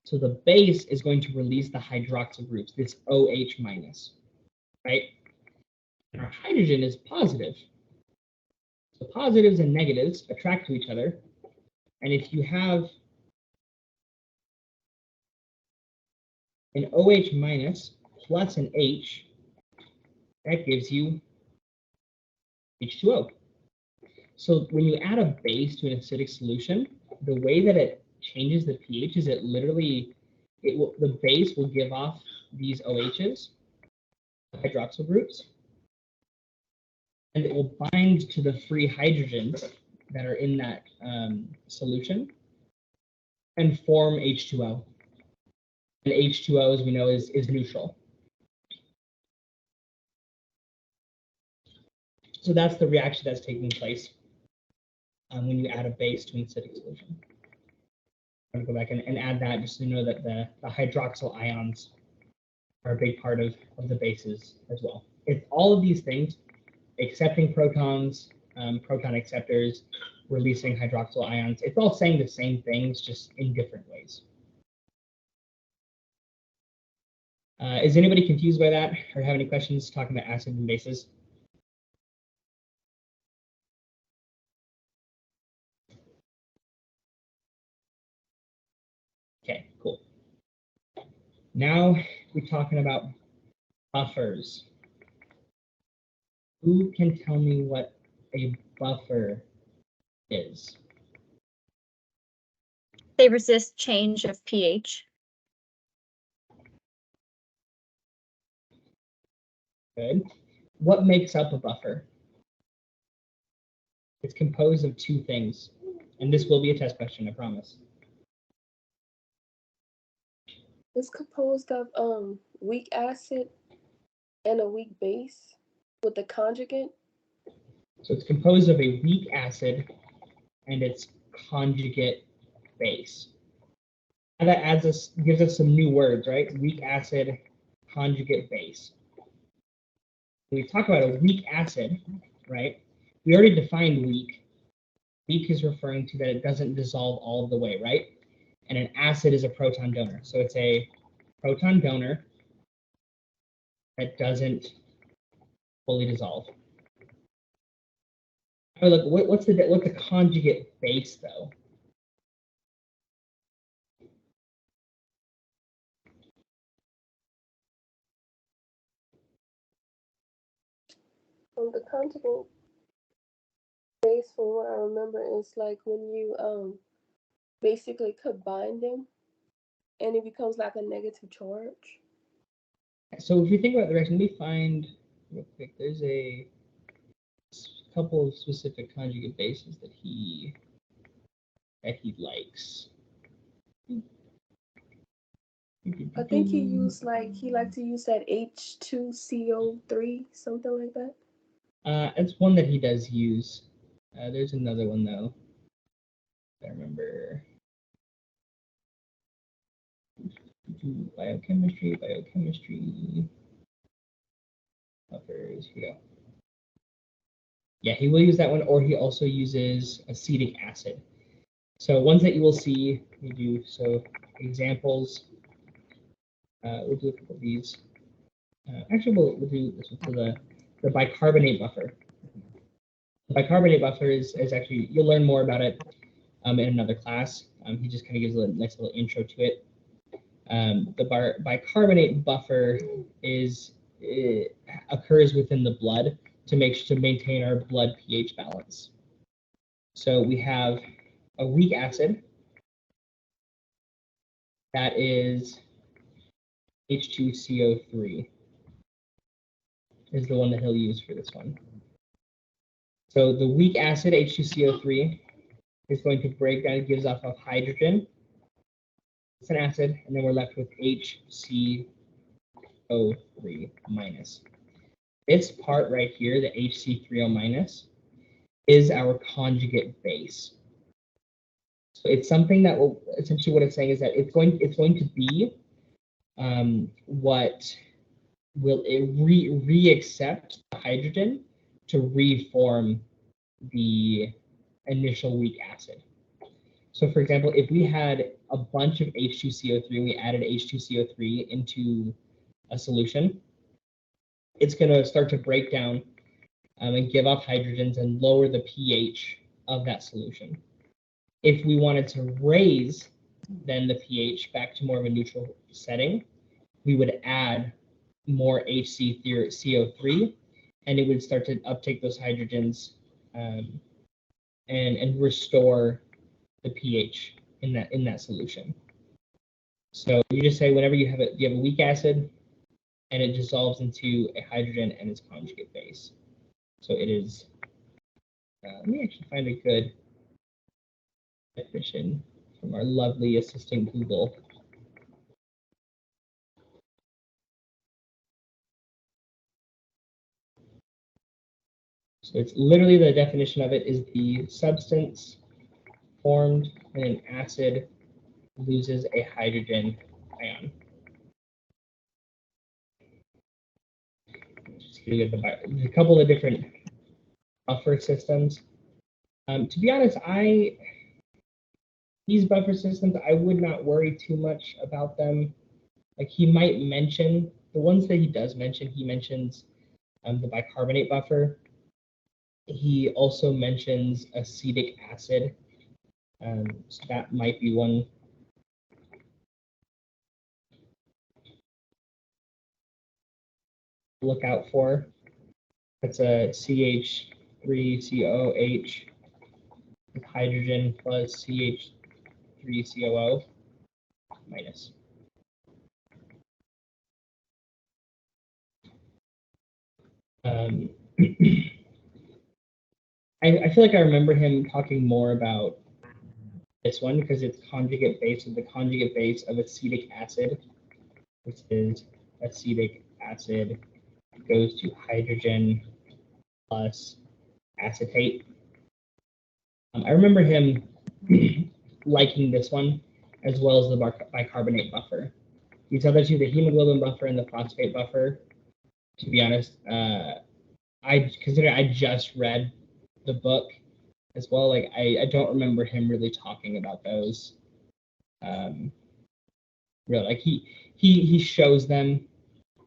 So the base is going to release the hydroxyl groups, this OH minus, right? And our hydrogen is positive. So positives and negatives attract to each other. And if you have an OH minus plus an H, that gives you H2O. So when you add a base to an acidic solution, the way that it changes the pH is the base will give off these OHs, hydroxyl groups, and it will bind to the free hydrogens that are in that solution and form H2O. And H2O, as we know, is neutral. So that's the reaction that's taking place when you add a base to an acidic solution. I'm going to go back and add that just to know that the hydroxyl ions are a big part of the bases as well. It's all of these things, accepting protons, proton acceptors, releasing hydroxyl ions. It's all saying the same things, just in different ways. Is anybody confused by that or have any questions talking about acids and bases? Okay, cool. Now we're talking about buffers. Who can tell me what a buffer is? They resist change of pH. Good. What makes up a buffer? It's composed of two things, and this will be a test question, I promise. It's composed of weak acid and a weak base with a conjugate. So it's composed of a weak acid and its conjugate base. And that gives us some new words, right? Weak acid, conjugate base. When we talk about a weak acid, right? We already defined weak. Weak is referring to that it doesn't dissolve all the way, right? And an acid is a proton donor. So it's a proton donor that doesn't fully dissolve. Oh, look, what's the conjugate base though? The conjugate base, from what I remember, is like when you basically combine them and it becomes like a negative charge. So if you think about the reaction, let me find real quick. There's a couple of specific conjugate bases that he likes. I think he used he liked to use that H2CO3, something like that. It's one that he does use. There's another one though. I remember. Biochemistry. Buffers. Here we go. Yeah, he will use that one, or he also uses acetic acid. So ones that you will see, we do so examples. We'll do a couple of these. Actually, we'll do this one for the bicarbonate buffer. The bicarbonate buffer is actually, you'll learn more about it in another class. He just kind of gives a nice little intro to it. The bicarbonate buffer occurs within the blood to maintain our blood pH balance. So we have a weak acid that is H2CO3 is the one that he'll use for this one. So the weak acid H2CO3 is going to break down, it gives off of hydrogen. It's an acid, and then we're left with HCO3 minus. This part right here, the HC3O minus, is our conjugate base. So it's something that will, essentially what it's saying is that it's going to be what will re-accept the hydrogen to reform the initial weak acid. So for example, if we had a bunch of H2CO3 and we added H2CO3 into a solution, it's going to start to break down and give off hydrogens and lower the pH of that solution. If we wanted to raise then the pH back to more of a neutral setting, we would add more HCCO3 and it would start to uptake those hydrogens and restore the pH in that solution. So you just say whenever you have a weak acid and it dissolves into a hydrogen and its conjugate base. So it is, let me actually find a good definition from our lovely assistant Google. So it's literally, the definition of it is the substance formed when an acid loses a hydrogen ion. Just give you a couple of different buffer systems. To be honest, these buffer systems, I would not worry too much about them. Like he might mention, the ones that he does mention, he mentions the bicarbonate buffer. He also mentions acetic acid. So that might be one. Look out for. That's a CH3COH with hydrogen plus CH3COO minus. I feel like I remember him talking more about this one because it's conjugate base, and the conjugate base of acetic acid, which is acetic acid, goes to hydrogen plus acetate. I remember him liking this one as well as the bicarbonate buffer. These other two, the hemoglobin buffer and the phosphate buffer, to be honest, I just read the book as well. Like I don't remember him really talking about those. Really, like he shows them,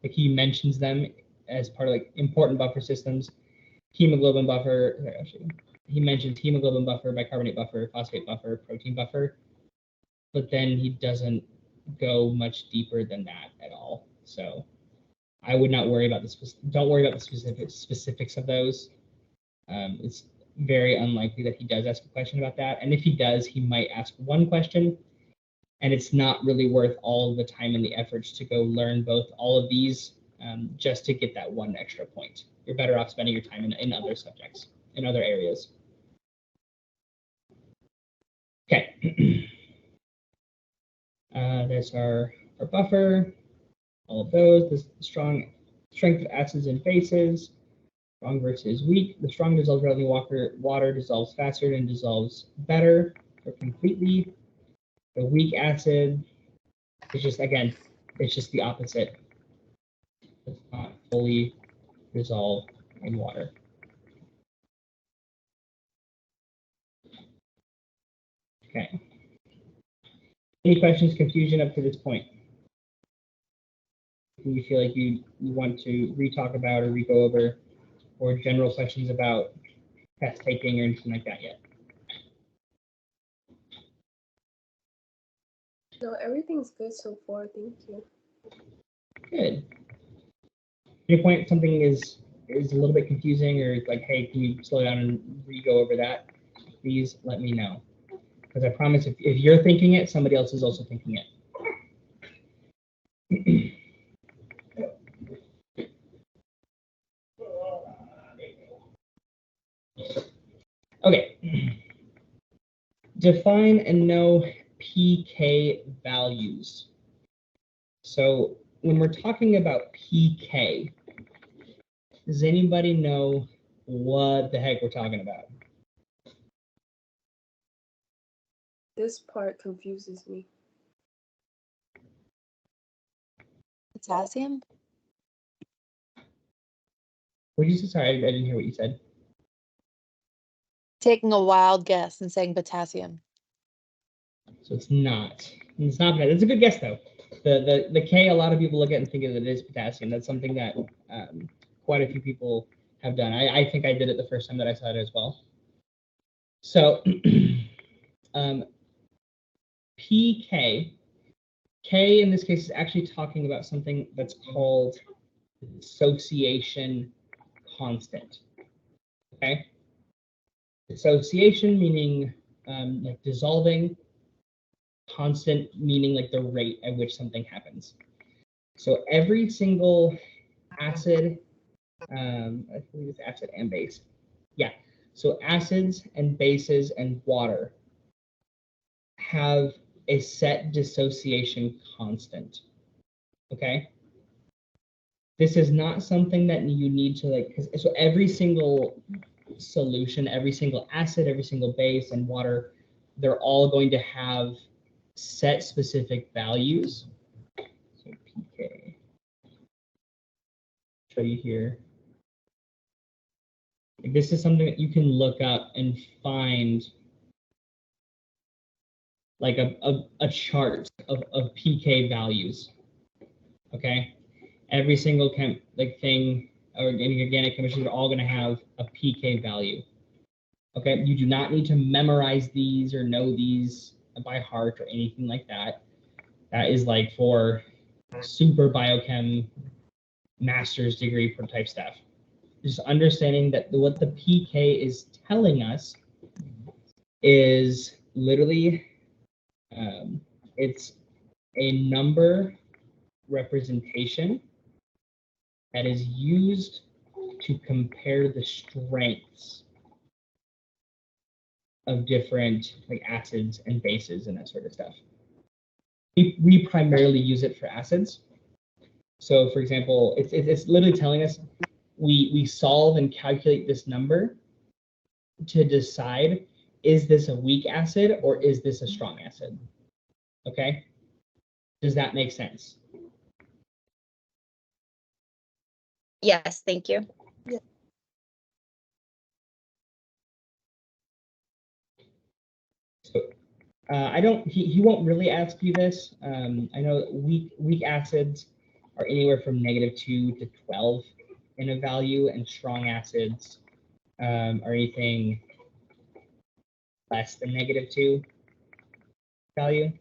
like he mentions them as part of like important buffer systems. Hemoglobin buffer, actually, he mentions hemoglobin buffer, bicarbonate buffer, phosphate buffer, protein buffer, but then he doesn't go much deeper than that at all. So I would not worry about don't worry about the specifics of those. It's very unlikely that he does ask a question about that. And if he does, he might ask one question And it's not really worth all of the time and the efforts to go learn both all of these just to get that one extra point. You're better off spending your time in other subjects, in other areas. Okay. There's our buffer, all of those, the strength of acids and bases, strong versus weak. The strong dissolves readily, water dissolves faster and dissolves better or completely. The weak acid is just, again, it's just the opposite. Does not fully dissolve in water. Okay. Any questions, confusion up to this point? Do you feel like you want to re-talk about or re-go over, or general questions about test taking or anything like that yet? No, everything's good so far. Thank you. Good. Any point something is a little bit confusing, or like, hey, can you slow down and re-go over that? Please let me know. Because I promise if you're thinking it, somebody else is also thinking it. Okay. Define and know pK values. So when we're talking about pK, does anybody know what the heck we're talking about? This part confuses me. Potassium? What did you say? Sorry, I didn't hear what you said. Taking a wild guess and saying potassium. So it's not. It's not bad. It's a good guess though. The K, a lot of people look at it and think that it is potassium. That's something that quite a few people have done. I think I did it the first time that I saw it as well. So pK, K in this case is actually talking about something that's called dissociation constant. Okay. Dissociation meaning like dissolving, constant meaning like the rate at which something happens. So every single acid, I believe it's acid and base. Yeah. So acids and bases and water have a set dissociation constant. Okay. This is not something that you need to like, so every single solution, every single acid, every single base and water, they're all going to have set specific values. So pK, show you here. This is something that you can look up and find like a chart of pK values. Okay, every single thing or any organic chemistry are all going to have a pK value. Okay, you do not need to memorize these or know these by heart or anything like that. That is like for super biochem master's degree type stuff. Just understanding that what the pK is telling us is literally it's a number representation that is used to compare the strengths of different like acids and bases and that sort of stuff. We primarily use it for acids. So for example, it's literally telling us we solve and calculate this number to decide, is this a weak acid or is this a strong acid? Okay, does that make sense? Yes, thank you. So he won't really ask you this. I know weak acids are anywhere from -2 to 12 in a value, and strong acids are anything less than -2 value.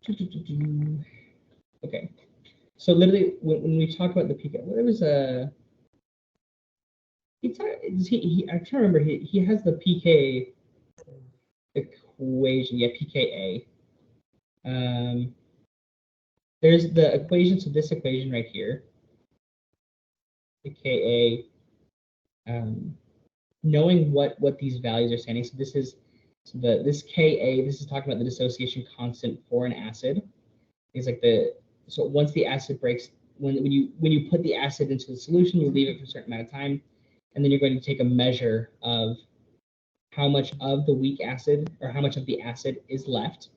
Okay, so literally when we talk about the pK, well, there was a I'm trying to remember. He has the pK equation. Yeah, pKa. There's the equation. So this equation right here, pKa. Knowing what these values are saying. So this is this Ka. This is talking about the dissociation constant for an acid. It's like so once the acid breaks, when you put the acid into the solution, you leave it for a certain amount of time, and then you're going to take a measure of how much of the weak acid or how much of the acid is left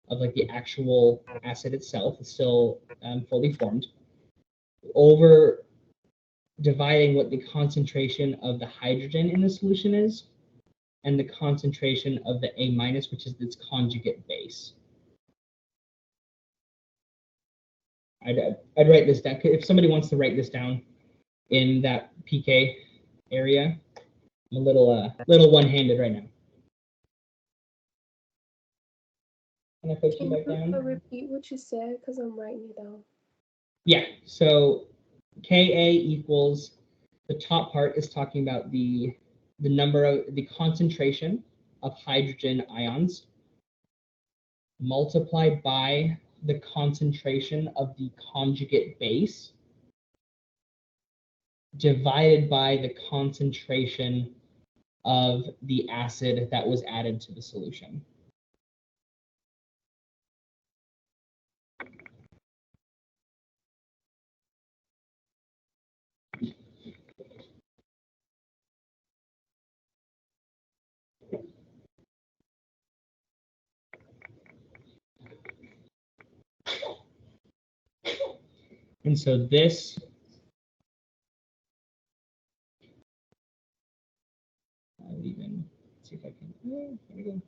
of like the actual acid itself is still fully formed, over dividing what the concentration of the hydrogen in the solution is and the concentration of the A minus, which is its conjugate base. I'd write this down. If somebody wants to write this down in that pK area, I'm a little one-handed right now. Can I put you back down? Repeat what you said, because I'm writing it down. Yeah, so Ka equals, the top part is talking about the number of the concentration of hydrogen ions multiplied by the concentration of the conjugate base divided by the concentration of the acid that was added to the solution. And so this I'll even see if I can. Oh, there we go.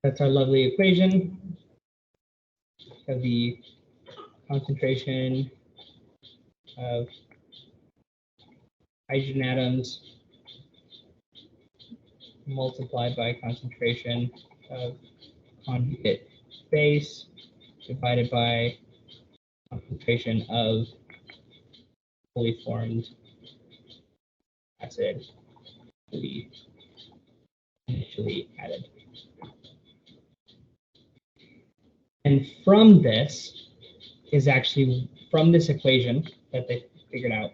That's our lovely equation of the concentration of hydrogen atoms multiplied by concentration of conjugate base divided by concentration of fully formed acid to be initially added. And from this is actually, from this equation that they figured out,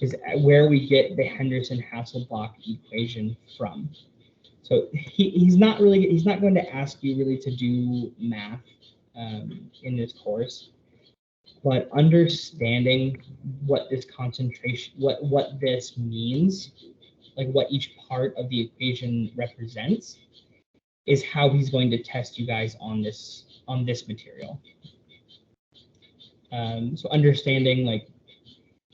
is where we get the Henderson-Hasselbalch equation from. So he's not going to ask you really to do math in this course, but understanding what this concentration, what this means, like what each part of the equation represents, is how he's going to test you guys on this material. So understanding, like,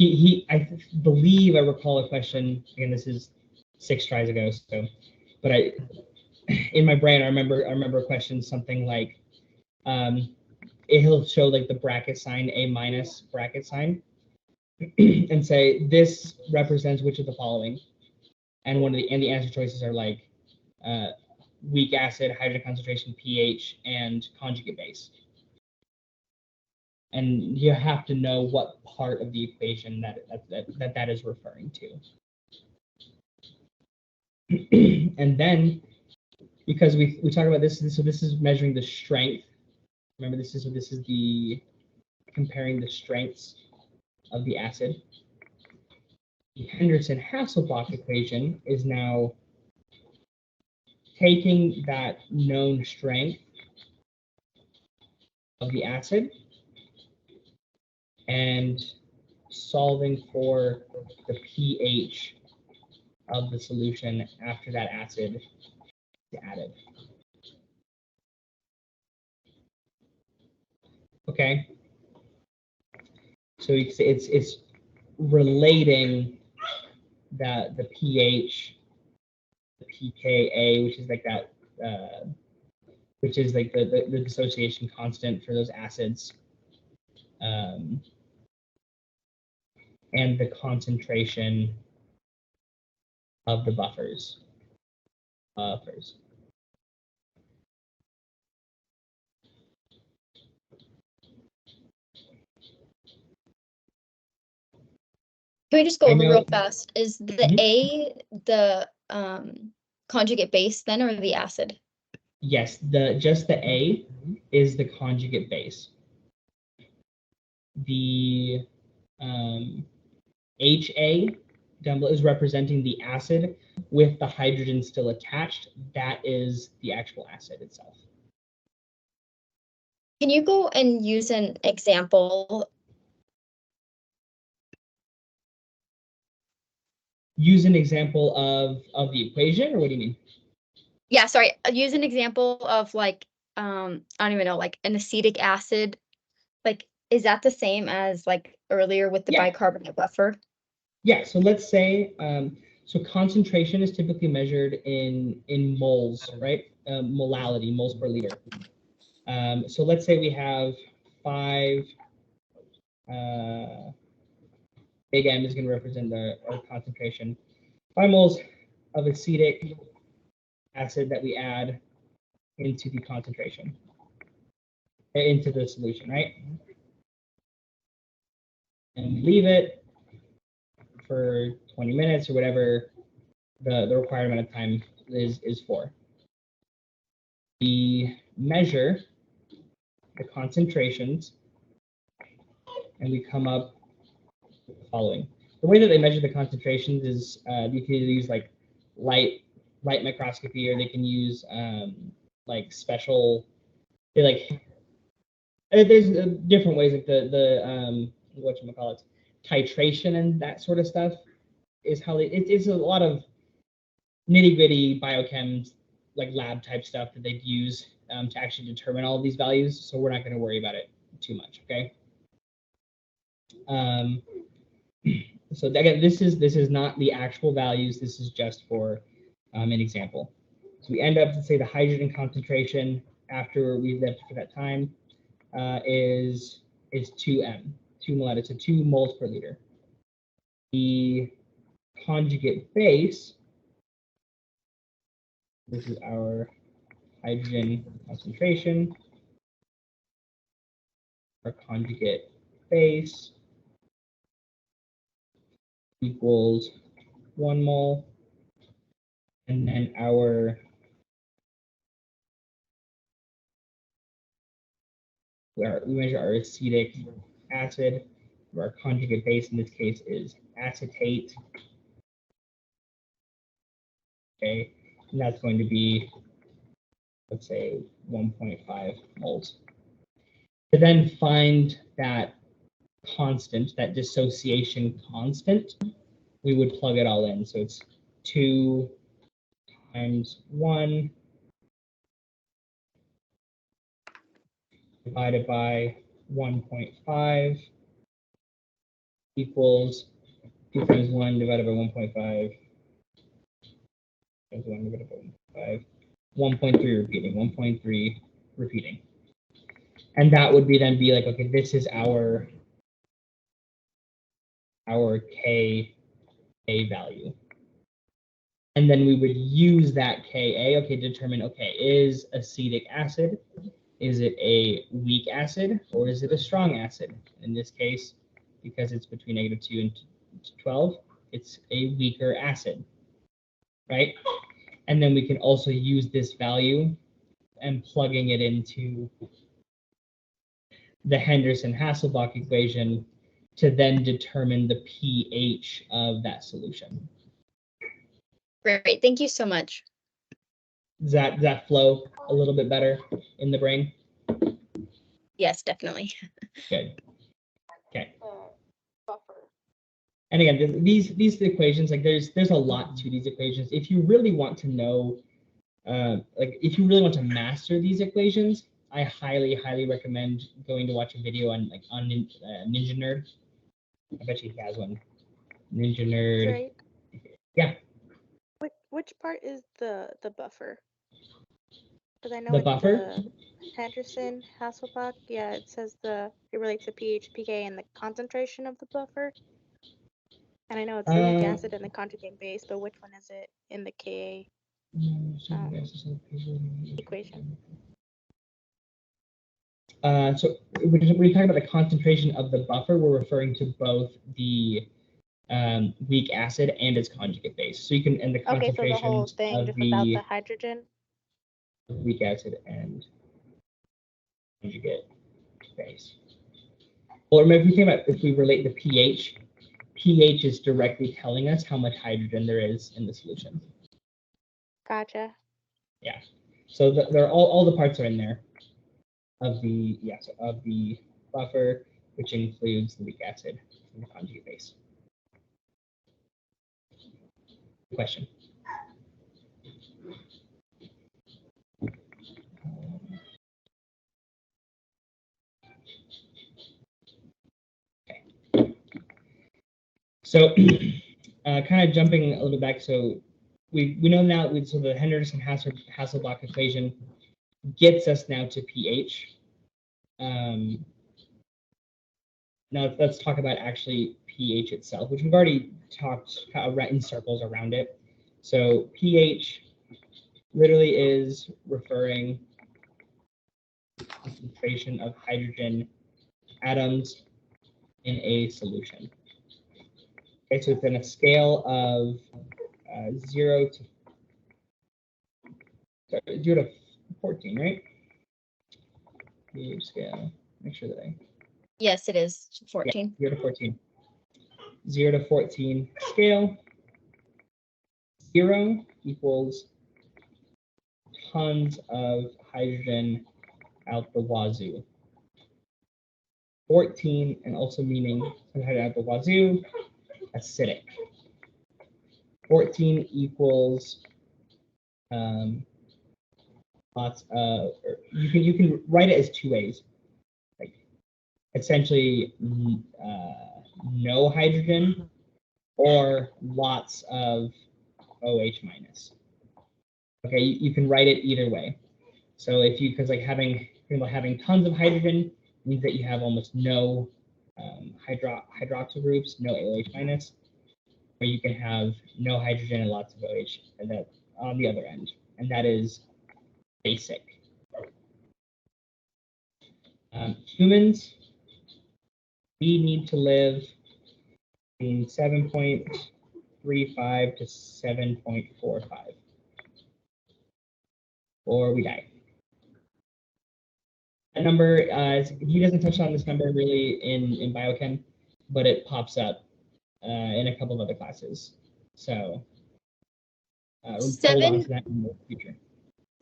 I believe I recall a question, again, this is 6 tries ago, so, but in my brain, I remember a question, something like, he'll show like the bracket sign, A minus bracket sign, and say, this represents which of the following? And the answer choices are like, weak acid, hydrogen concentration, pH, and conjugate base. And you have to know what part of the equation that is referring to. And then, because we talk about this, so this is measuring the strength. Remember, this is the comparing the strengths of the acid. The Henderson-Hasselbalch equation is now taking that known strength of the acid and solving for the pH of the solution after that acid is added. Okay, so it's relating that the pH, the pKa, which is like that which is like the dissociation constant for those acids, and the concentration of the buffers. Can we just go I over know- real fast? Is the Mhm. A the conjugate base then, or the acid? Yes, just the A is the conjugate base. The HA down below is representing the acid with the hydrogen still attached. That is the actual acid itself. Can you go and use an example? Use an example of the equation, or what do you mean? Yeah, sorry. Use an example of like I don't even know, like an acetic acid. Like, is that the same as like earlier with the Yeah. bicarbonate buffer? Yeah, so let's say, so concentration is typically measured in moles, right? Molality, moles per liter. So let's say we have 5, big M is going to represent our concentration. 5 moles of acetic acid that we add into the concentration, into the solution, right? And leave it for 20 minutes or whatever the required amount of time is for. We measure the concentrations and we come up with the following. The way that they measure the concentrations is you can either use like light microscopy, or they can use like special, there's different ways, like the whatchamacallit, titration and that sort of stuff is how it's a lot of nitty gritty biochem, like lab type stuff that they'd use to actually determine all of these values. So we're not going to worry about it too much, okay? So again, this is not the actual values. This is just for an example. So we end up, let's say the hydrogen concentration after we've left for that time is 2m, 2 molar, so 2 moles per liter. The conjugate base, this is our hydrogen concentration, our conjugate base equals 1 mole, and then we measure our acetic acid, our conjugate base in this case is acetate. Okay, and that's going to be, let's say, 1.5 moles. To then find that constant, that dissociation constant, we would plug it all in. So it's 2 times 1 divided by 1.5 equals 2 times 1 divided by 1.5 times 1 divided by 1.5, 1.3 repeating, 1.3 repeating. And that would be then be like, okay, this is our Ka value. And then we would use that Ka, okay, to determine, okay, is acetic acid, is it a weak acid, or is it a strong acid? In this case, because it's between -2 and 12, it's a weaker acid, right? And then we can also use this value and plugging it into the Henderson-Hasselbalch equation to then determine the pH of that solution. Great, thank you so much. Does that flow a little bit better in the brain? Yes, definitely. Good. Okay. Buffer. And again, these equations, like there's a lot to these equations. If you really want to know, like if you really want to master these equations, I highly recommend going to watch a video on Ninja Nerd. I bet you he has one. Ninja Nerd. Right. Yeah. Which part is the buffer? Because I know The with buffer? the Henderson Hasselbalch, yeah, it says it relates to pH, pK, and the concentration of the buffer. And I know it's the weak acid and the conjugate base, but which one is it in the Ka equation? So when we talk about the concentration of the buffer, we're referring to both the weak acid and its conjugate base. So you can, and the Okay, so the whole concentrations thing of just without the the hydrogen. weak acid and conjugate base. Well, remember, if we think about, if we relate the pH, pH is directly telling us how much hydrogen there is in the solution. Gotcha. Yeah. So they're all the parts are in there of the of the buffer, which includes the weak acid and the conjugate base. Question. Okay. So, kind of jumping a little back. So we know now. So the Henderson-Hasselbalch equation gets us now to pH. Now let's talk about actually pH itself, which we've already talked in circles around it. So pH literally is referring to the concentration of hydrogen atoms in a solution. Okay, so it's in a scale of 0 to 14, right? pH scale. Make sure that I. Yes, it is 14. Yeah, 0 to 14. 0 to 14 scale. 0 equals tons of hydrogen out the wazoo. 14, and also meaning hydrogen out the wazoo, acidic. 14 equals lots of, you can write it as two ways. Like essentially no hydrogen or lots of OH minus. Okay, you can write it either way. So if you, because like having tons of hydrogen means that you have almost no hydroxyl groups, no OH minus, or you can have no hydrogen and lots of OH, and that on the other end, and that is basic. Humans, we need to live between 7.35 to 7.45, or we die. That number, he doesn't touch on this number really in biochem, but it pops up in a couple of other classes. So we'll hold on to that in the future.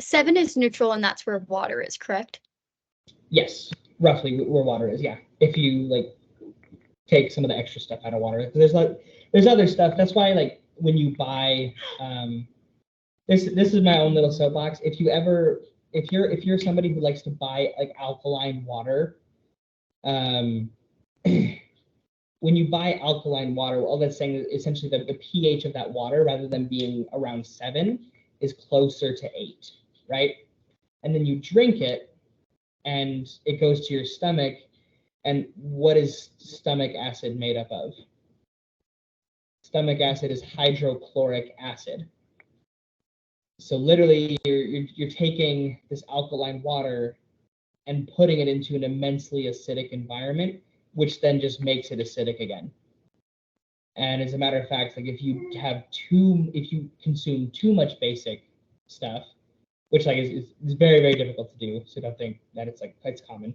7 is neutral, and that's where water is, correct? Yes, roughly where water is. Yeah, if you like take some of the extra stuff out of water, there's other stuff. That's why like when you buy, this is my own little soapbox. If you're somebody who likes to buy like alkaline water, when you buy alkaline water, all that's saying is essentially that the pH of that water, rather than being around 7, is closer to 8, right? And then you drink it, and it goes to your stomach. And what is stomach acid made up of? Stomach acid is hydrochloric acid. So literally, you're taking this alkaline water and putting it into an immensely acidic environment, which then just makes it acidic again. And as a matter of fact, like if you consume too much basic stuff, which like is very, very difficult to do, so don't think that it's common.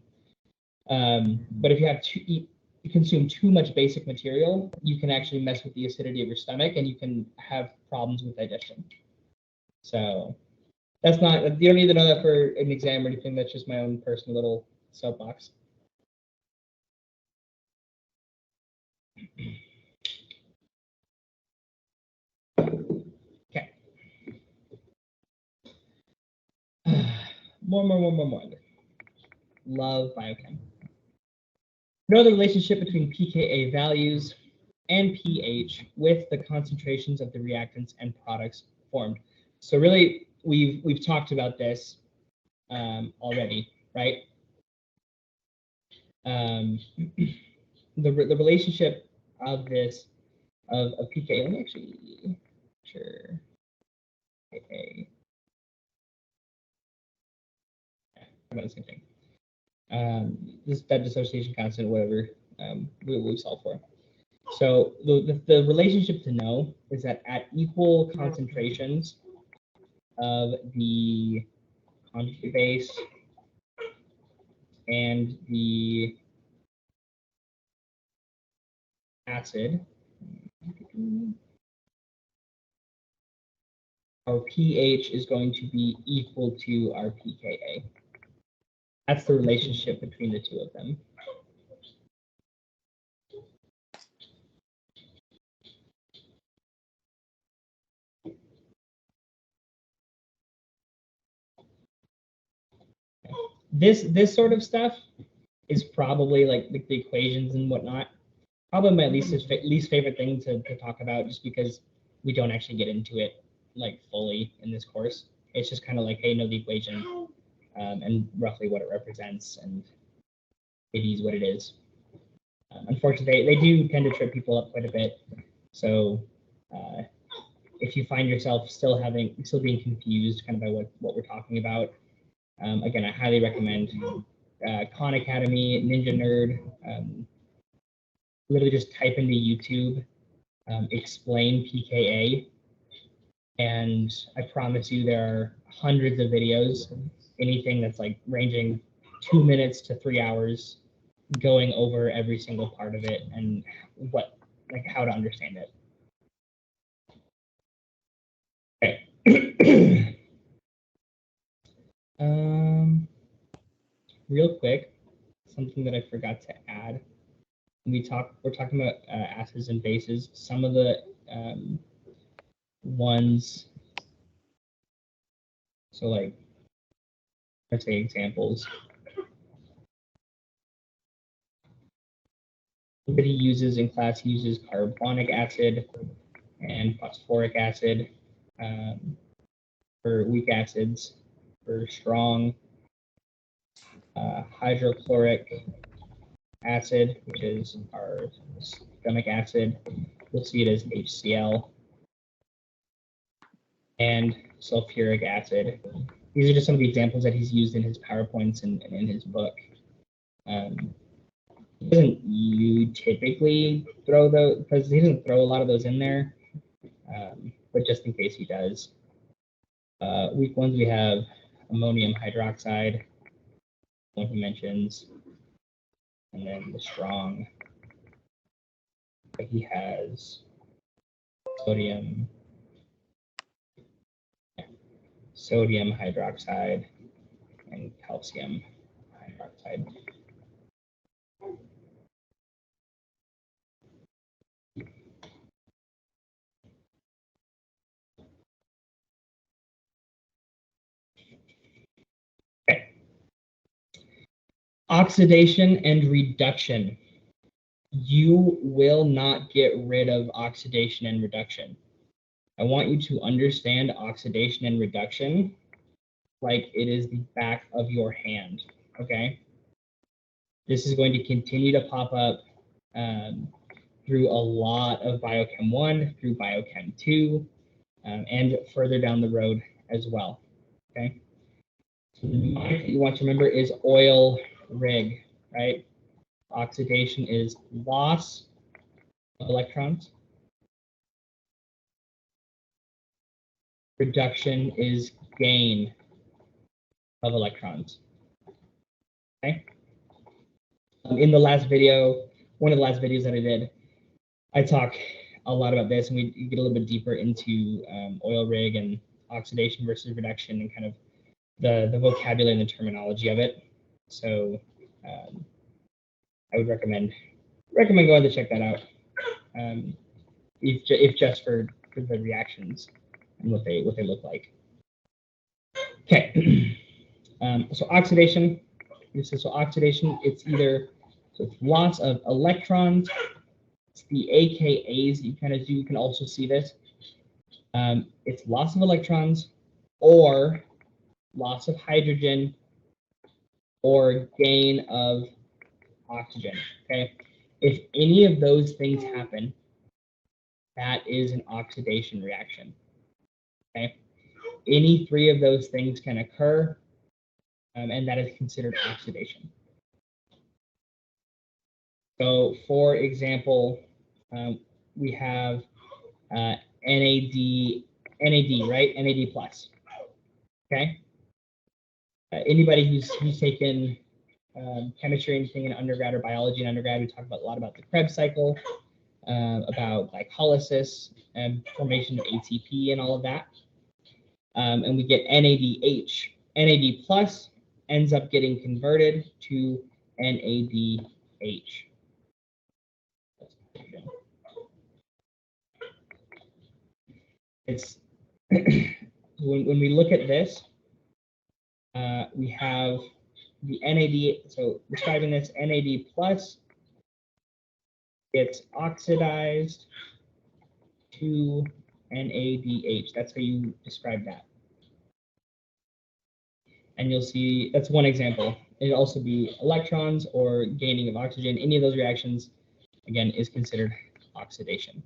But if you consume too much basic material, you can actually mess with the acidity of your stomach, and you can have problems with digestion. So that's not, you don't need to know that for an exam or anything. That's just my own personal little soapbox. Okay. More. Love biochem. Know the relationship between pKa values and pH with the concentrations of the reactants and products formed. So really, we've talked about this already, right? The relationship of this of pK. Let me actually sure. Okay. About the same thing. That dissociation constant, whatever we solve for. So the relationship to know is that at equal concentrations of the conjugate base and the acid, our pH is going to be equal to our pKa. That's the relationship between the two of them. This sort of stuff is probably like the equations and whatnot. Probably my least favorite thing to talk about, just because we don't actually get into it like fully in this course. It's just kind of like, hey, know the equation and roughly what it represents, and it is what it is. Unfortunately, they do tend to trip people up quite a bit. So if you find yourself still being confused kind of by what we're talking about, again, I highly recommend Khan Academy, Ninja Nerd. Literally just type into YouTube, explain pKa, and I promise you there are hundreds of videos, anything that's like ranging 2 minutes to 3 hours, going over every single part of it and how to understand it. Okay. Real quick, something that I forgot to add. We're talking about acids and bases. Some of the ones, so like, let's say examples. Everybody uses in class uses carbonic acid and phosphoric acid for weak acids. For strong, hydrochloric acid, which is our stomach acid, you'll see it as HCl, and sulfuric acid. These are just some of the examples that he's used in his PowerPoints and in his book. He doesn't typically throw those, because he doesn't throw a lot of those in there, but just in case he does. Weak ones, we have ammonium hydroxide, one he mentions, and then the strong, he has sodium hydroxide and calcium hydroxide. Okay. Oxidation and reduction. You will not get rid of oxidation and reduction. I want you to understand oxidation and reduction like it is the back of your hand, okay? This is going to continue to pop up through a lot of Biochem 1, through Biochem 2, and further down the road as well, okay? So the mnemonic that you want to remember is oil rig, right? Oxidation is loss of electrons. Reduction is gain of electrons. Okay. In the last video, one of the last videos that I did, I talk a lot about this, and we get a little bit deeper into oil rig and oxidation versus reduction and kind of the vocabulary and the terminology of it. So I would recommend going to check that out, if just for the reactions and what they look like. Okay. So oxidation. So oxidation, it's lots of electrons. It's the AKAs you kind of do. You can also see this. It's loss of electrons or loss of hydrogen or gain of oxygen. Okay, if any of those things happen, that is an oxidation reaction. Okay, any three of those things can occur, and that is considered oxidation. So, for example, we have NAD, right? NAD plus. Okay. Anybody who's taken chemistry or anything in undergrad or biology in undergrad, we talk about a lot about the Krebs cycle, about glycolysis and formation of ATP and all of that. And we get NADH. NAD plus ends up getting converted to NADH. It's when we look at this, we have the NAD. So describing this, NAD plus gets oxidized to NADH. That's how you describe that. And you'll see that's one example. It'll also be electrons or gaining of oxygen. Any of those reactions, again, is considered oxidation.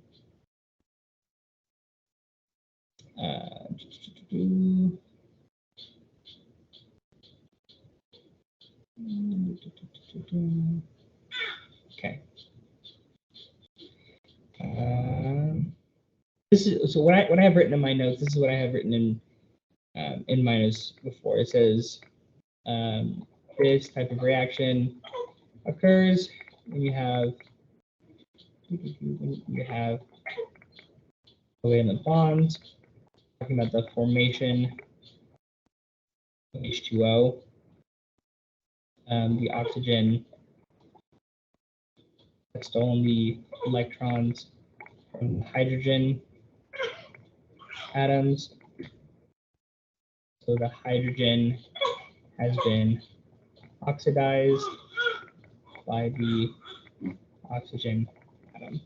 Okay. This is so what I have written in my notes. This is what I have written in my notes before. It says this type of reaction occurs when you have covalent bonds. Talking about the formation of H2O. The oxygen has stolen the electrons from the hydrogen atoms. So the hydrogen has been oxidized by the oxygen atom.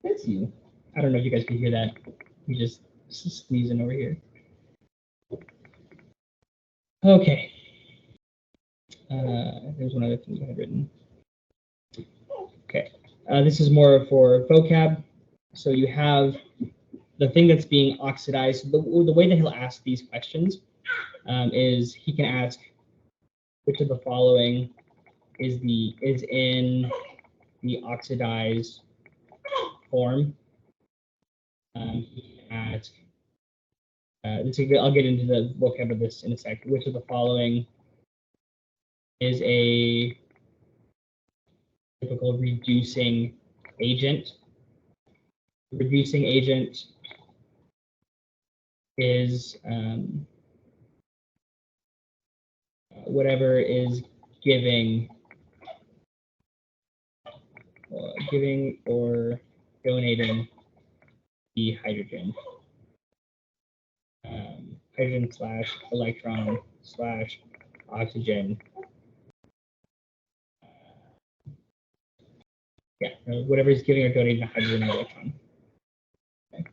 That's you. I don't know if you guys can hear that. You just sneezing over here. Okay. There's one other thing I had written. Okay. This is more for vocab. So you have the thing that's being oxidized. The way that he'll ask these questions is he can ask which of the following is in the oxidized form. He can ask. I'll get into the vocab of this in a sec. Which of the following is a typical reducing agent? The reducing agent is whatever is giving or donating the hydrogen. Hydrogen / electron / oxygen. Yeah, whatever is giving or donating the hydrogen or electron. Okay.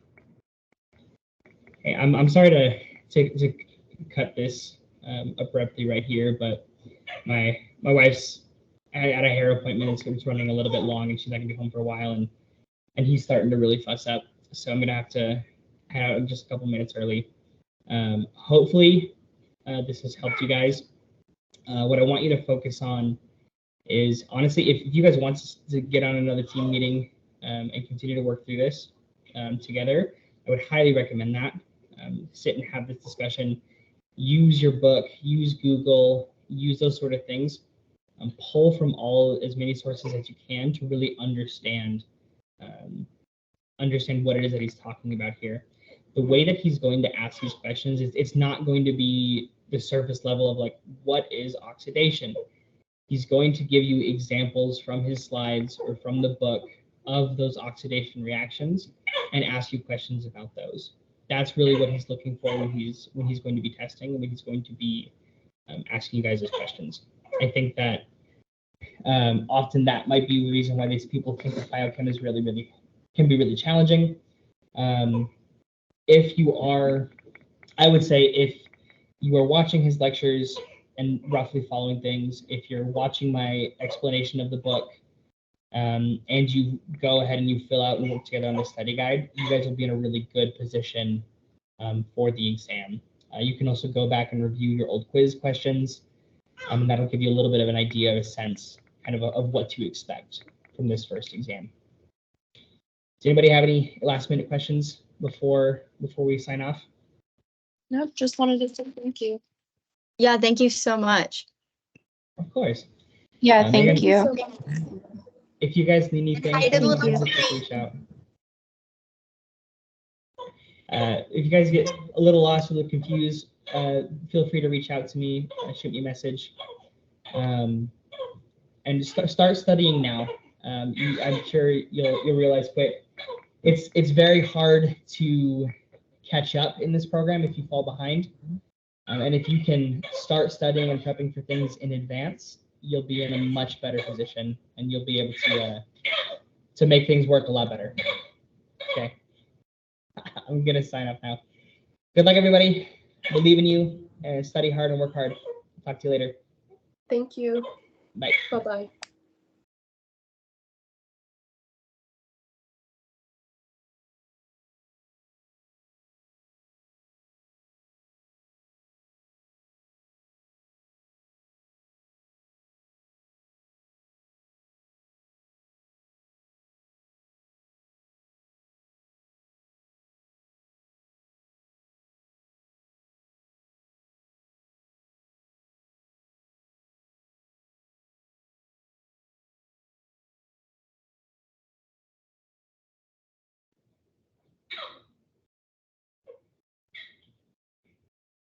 Hey, I'm sorry to cut this abruptly right here, but my wife's at a hair appointment. It's running a little bit long, and she's not gonna be home for a while, and he's starting to really fuss up. So I'm gonna have to head out just a couple minutes early. Hopefully, this has helped you guys. What I want you to focus on is, honestly, if you guys want to get on another team meeting and continue to work through this together, I would highly recommend that. Sit and have this discussion. Use your book, use Google, use those sort of things. Pull from as many sources as you can to really understand what it is that he's talking about here. The way that he's going to ask these questions is it's not going to be the surface level of like, what is oxidation? He's going to give you examples from his slides or from the book of those oxidation reactions and ask you questions about those. That's really what he's looking for when he's going to be testing and when he's going to be asking you guys those questions. I think that Often that might be the reason why these people think that biochem is can be really challenging. If you are, I would say if you are watching his lectures and roughly following things, if you're watching my explanation of the book, and you go ahead and you fill out and work together on the study guide, you guys will be in a really good position for the exam. You can also go back and review your old quiz questions, and that'll give you a little bit of an idea, a sense, kind of what to expect from this first exam. Does anybody have any last minute questions before we sign off? Nope, just wanted to say thank you. Yeah, thank you so much. Of course. Yeah, thank again, you. So much. If you guys need anything, Thank don't you. hesitate to reach out. If you guys get a little lost, a little confused, feel free to reach out to me, shoot me a message, and start studying now. I'm sure you'll realize quick. It's very hard to catch up in this program if you fall behind, and if you can start studying and prepping for things in advance, you'll be in a much better position, and you'll be able to make things work a lot better. Okay. I'm gonna sign off now. Good luck, everybody. Believe in you and study hard and work hard. Talk to you later. Thank you. Bye. Bye-bye.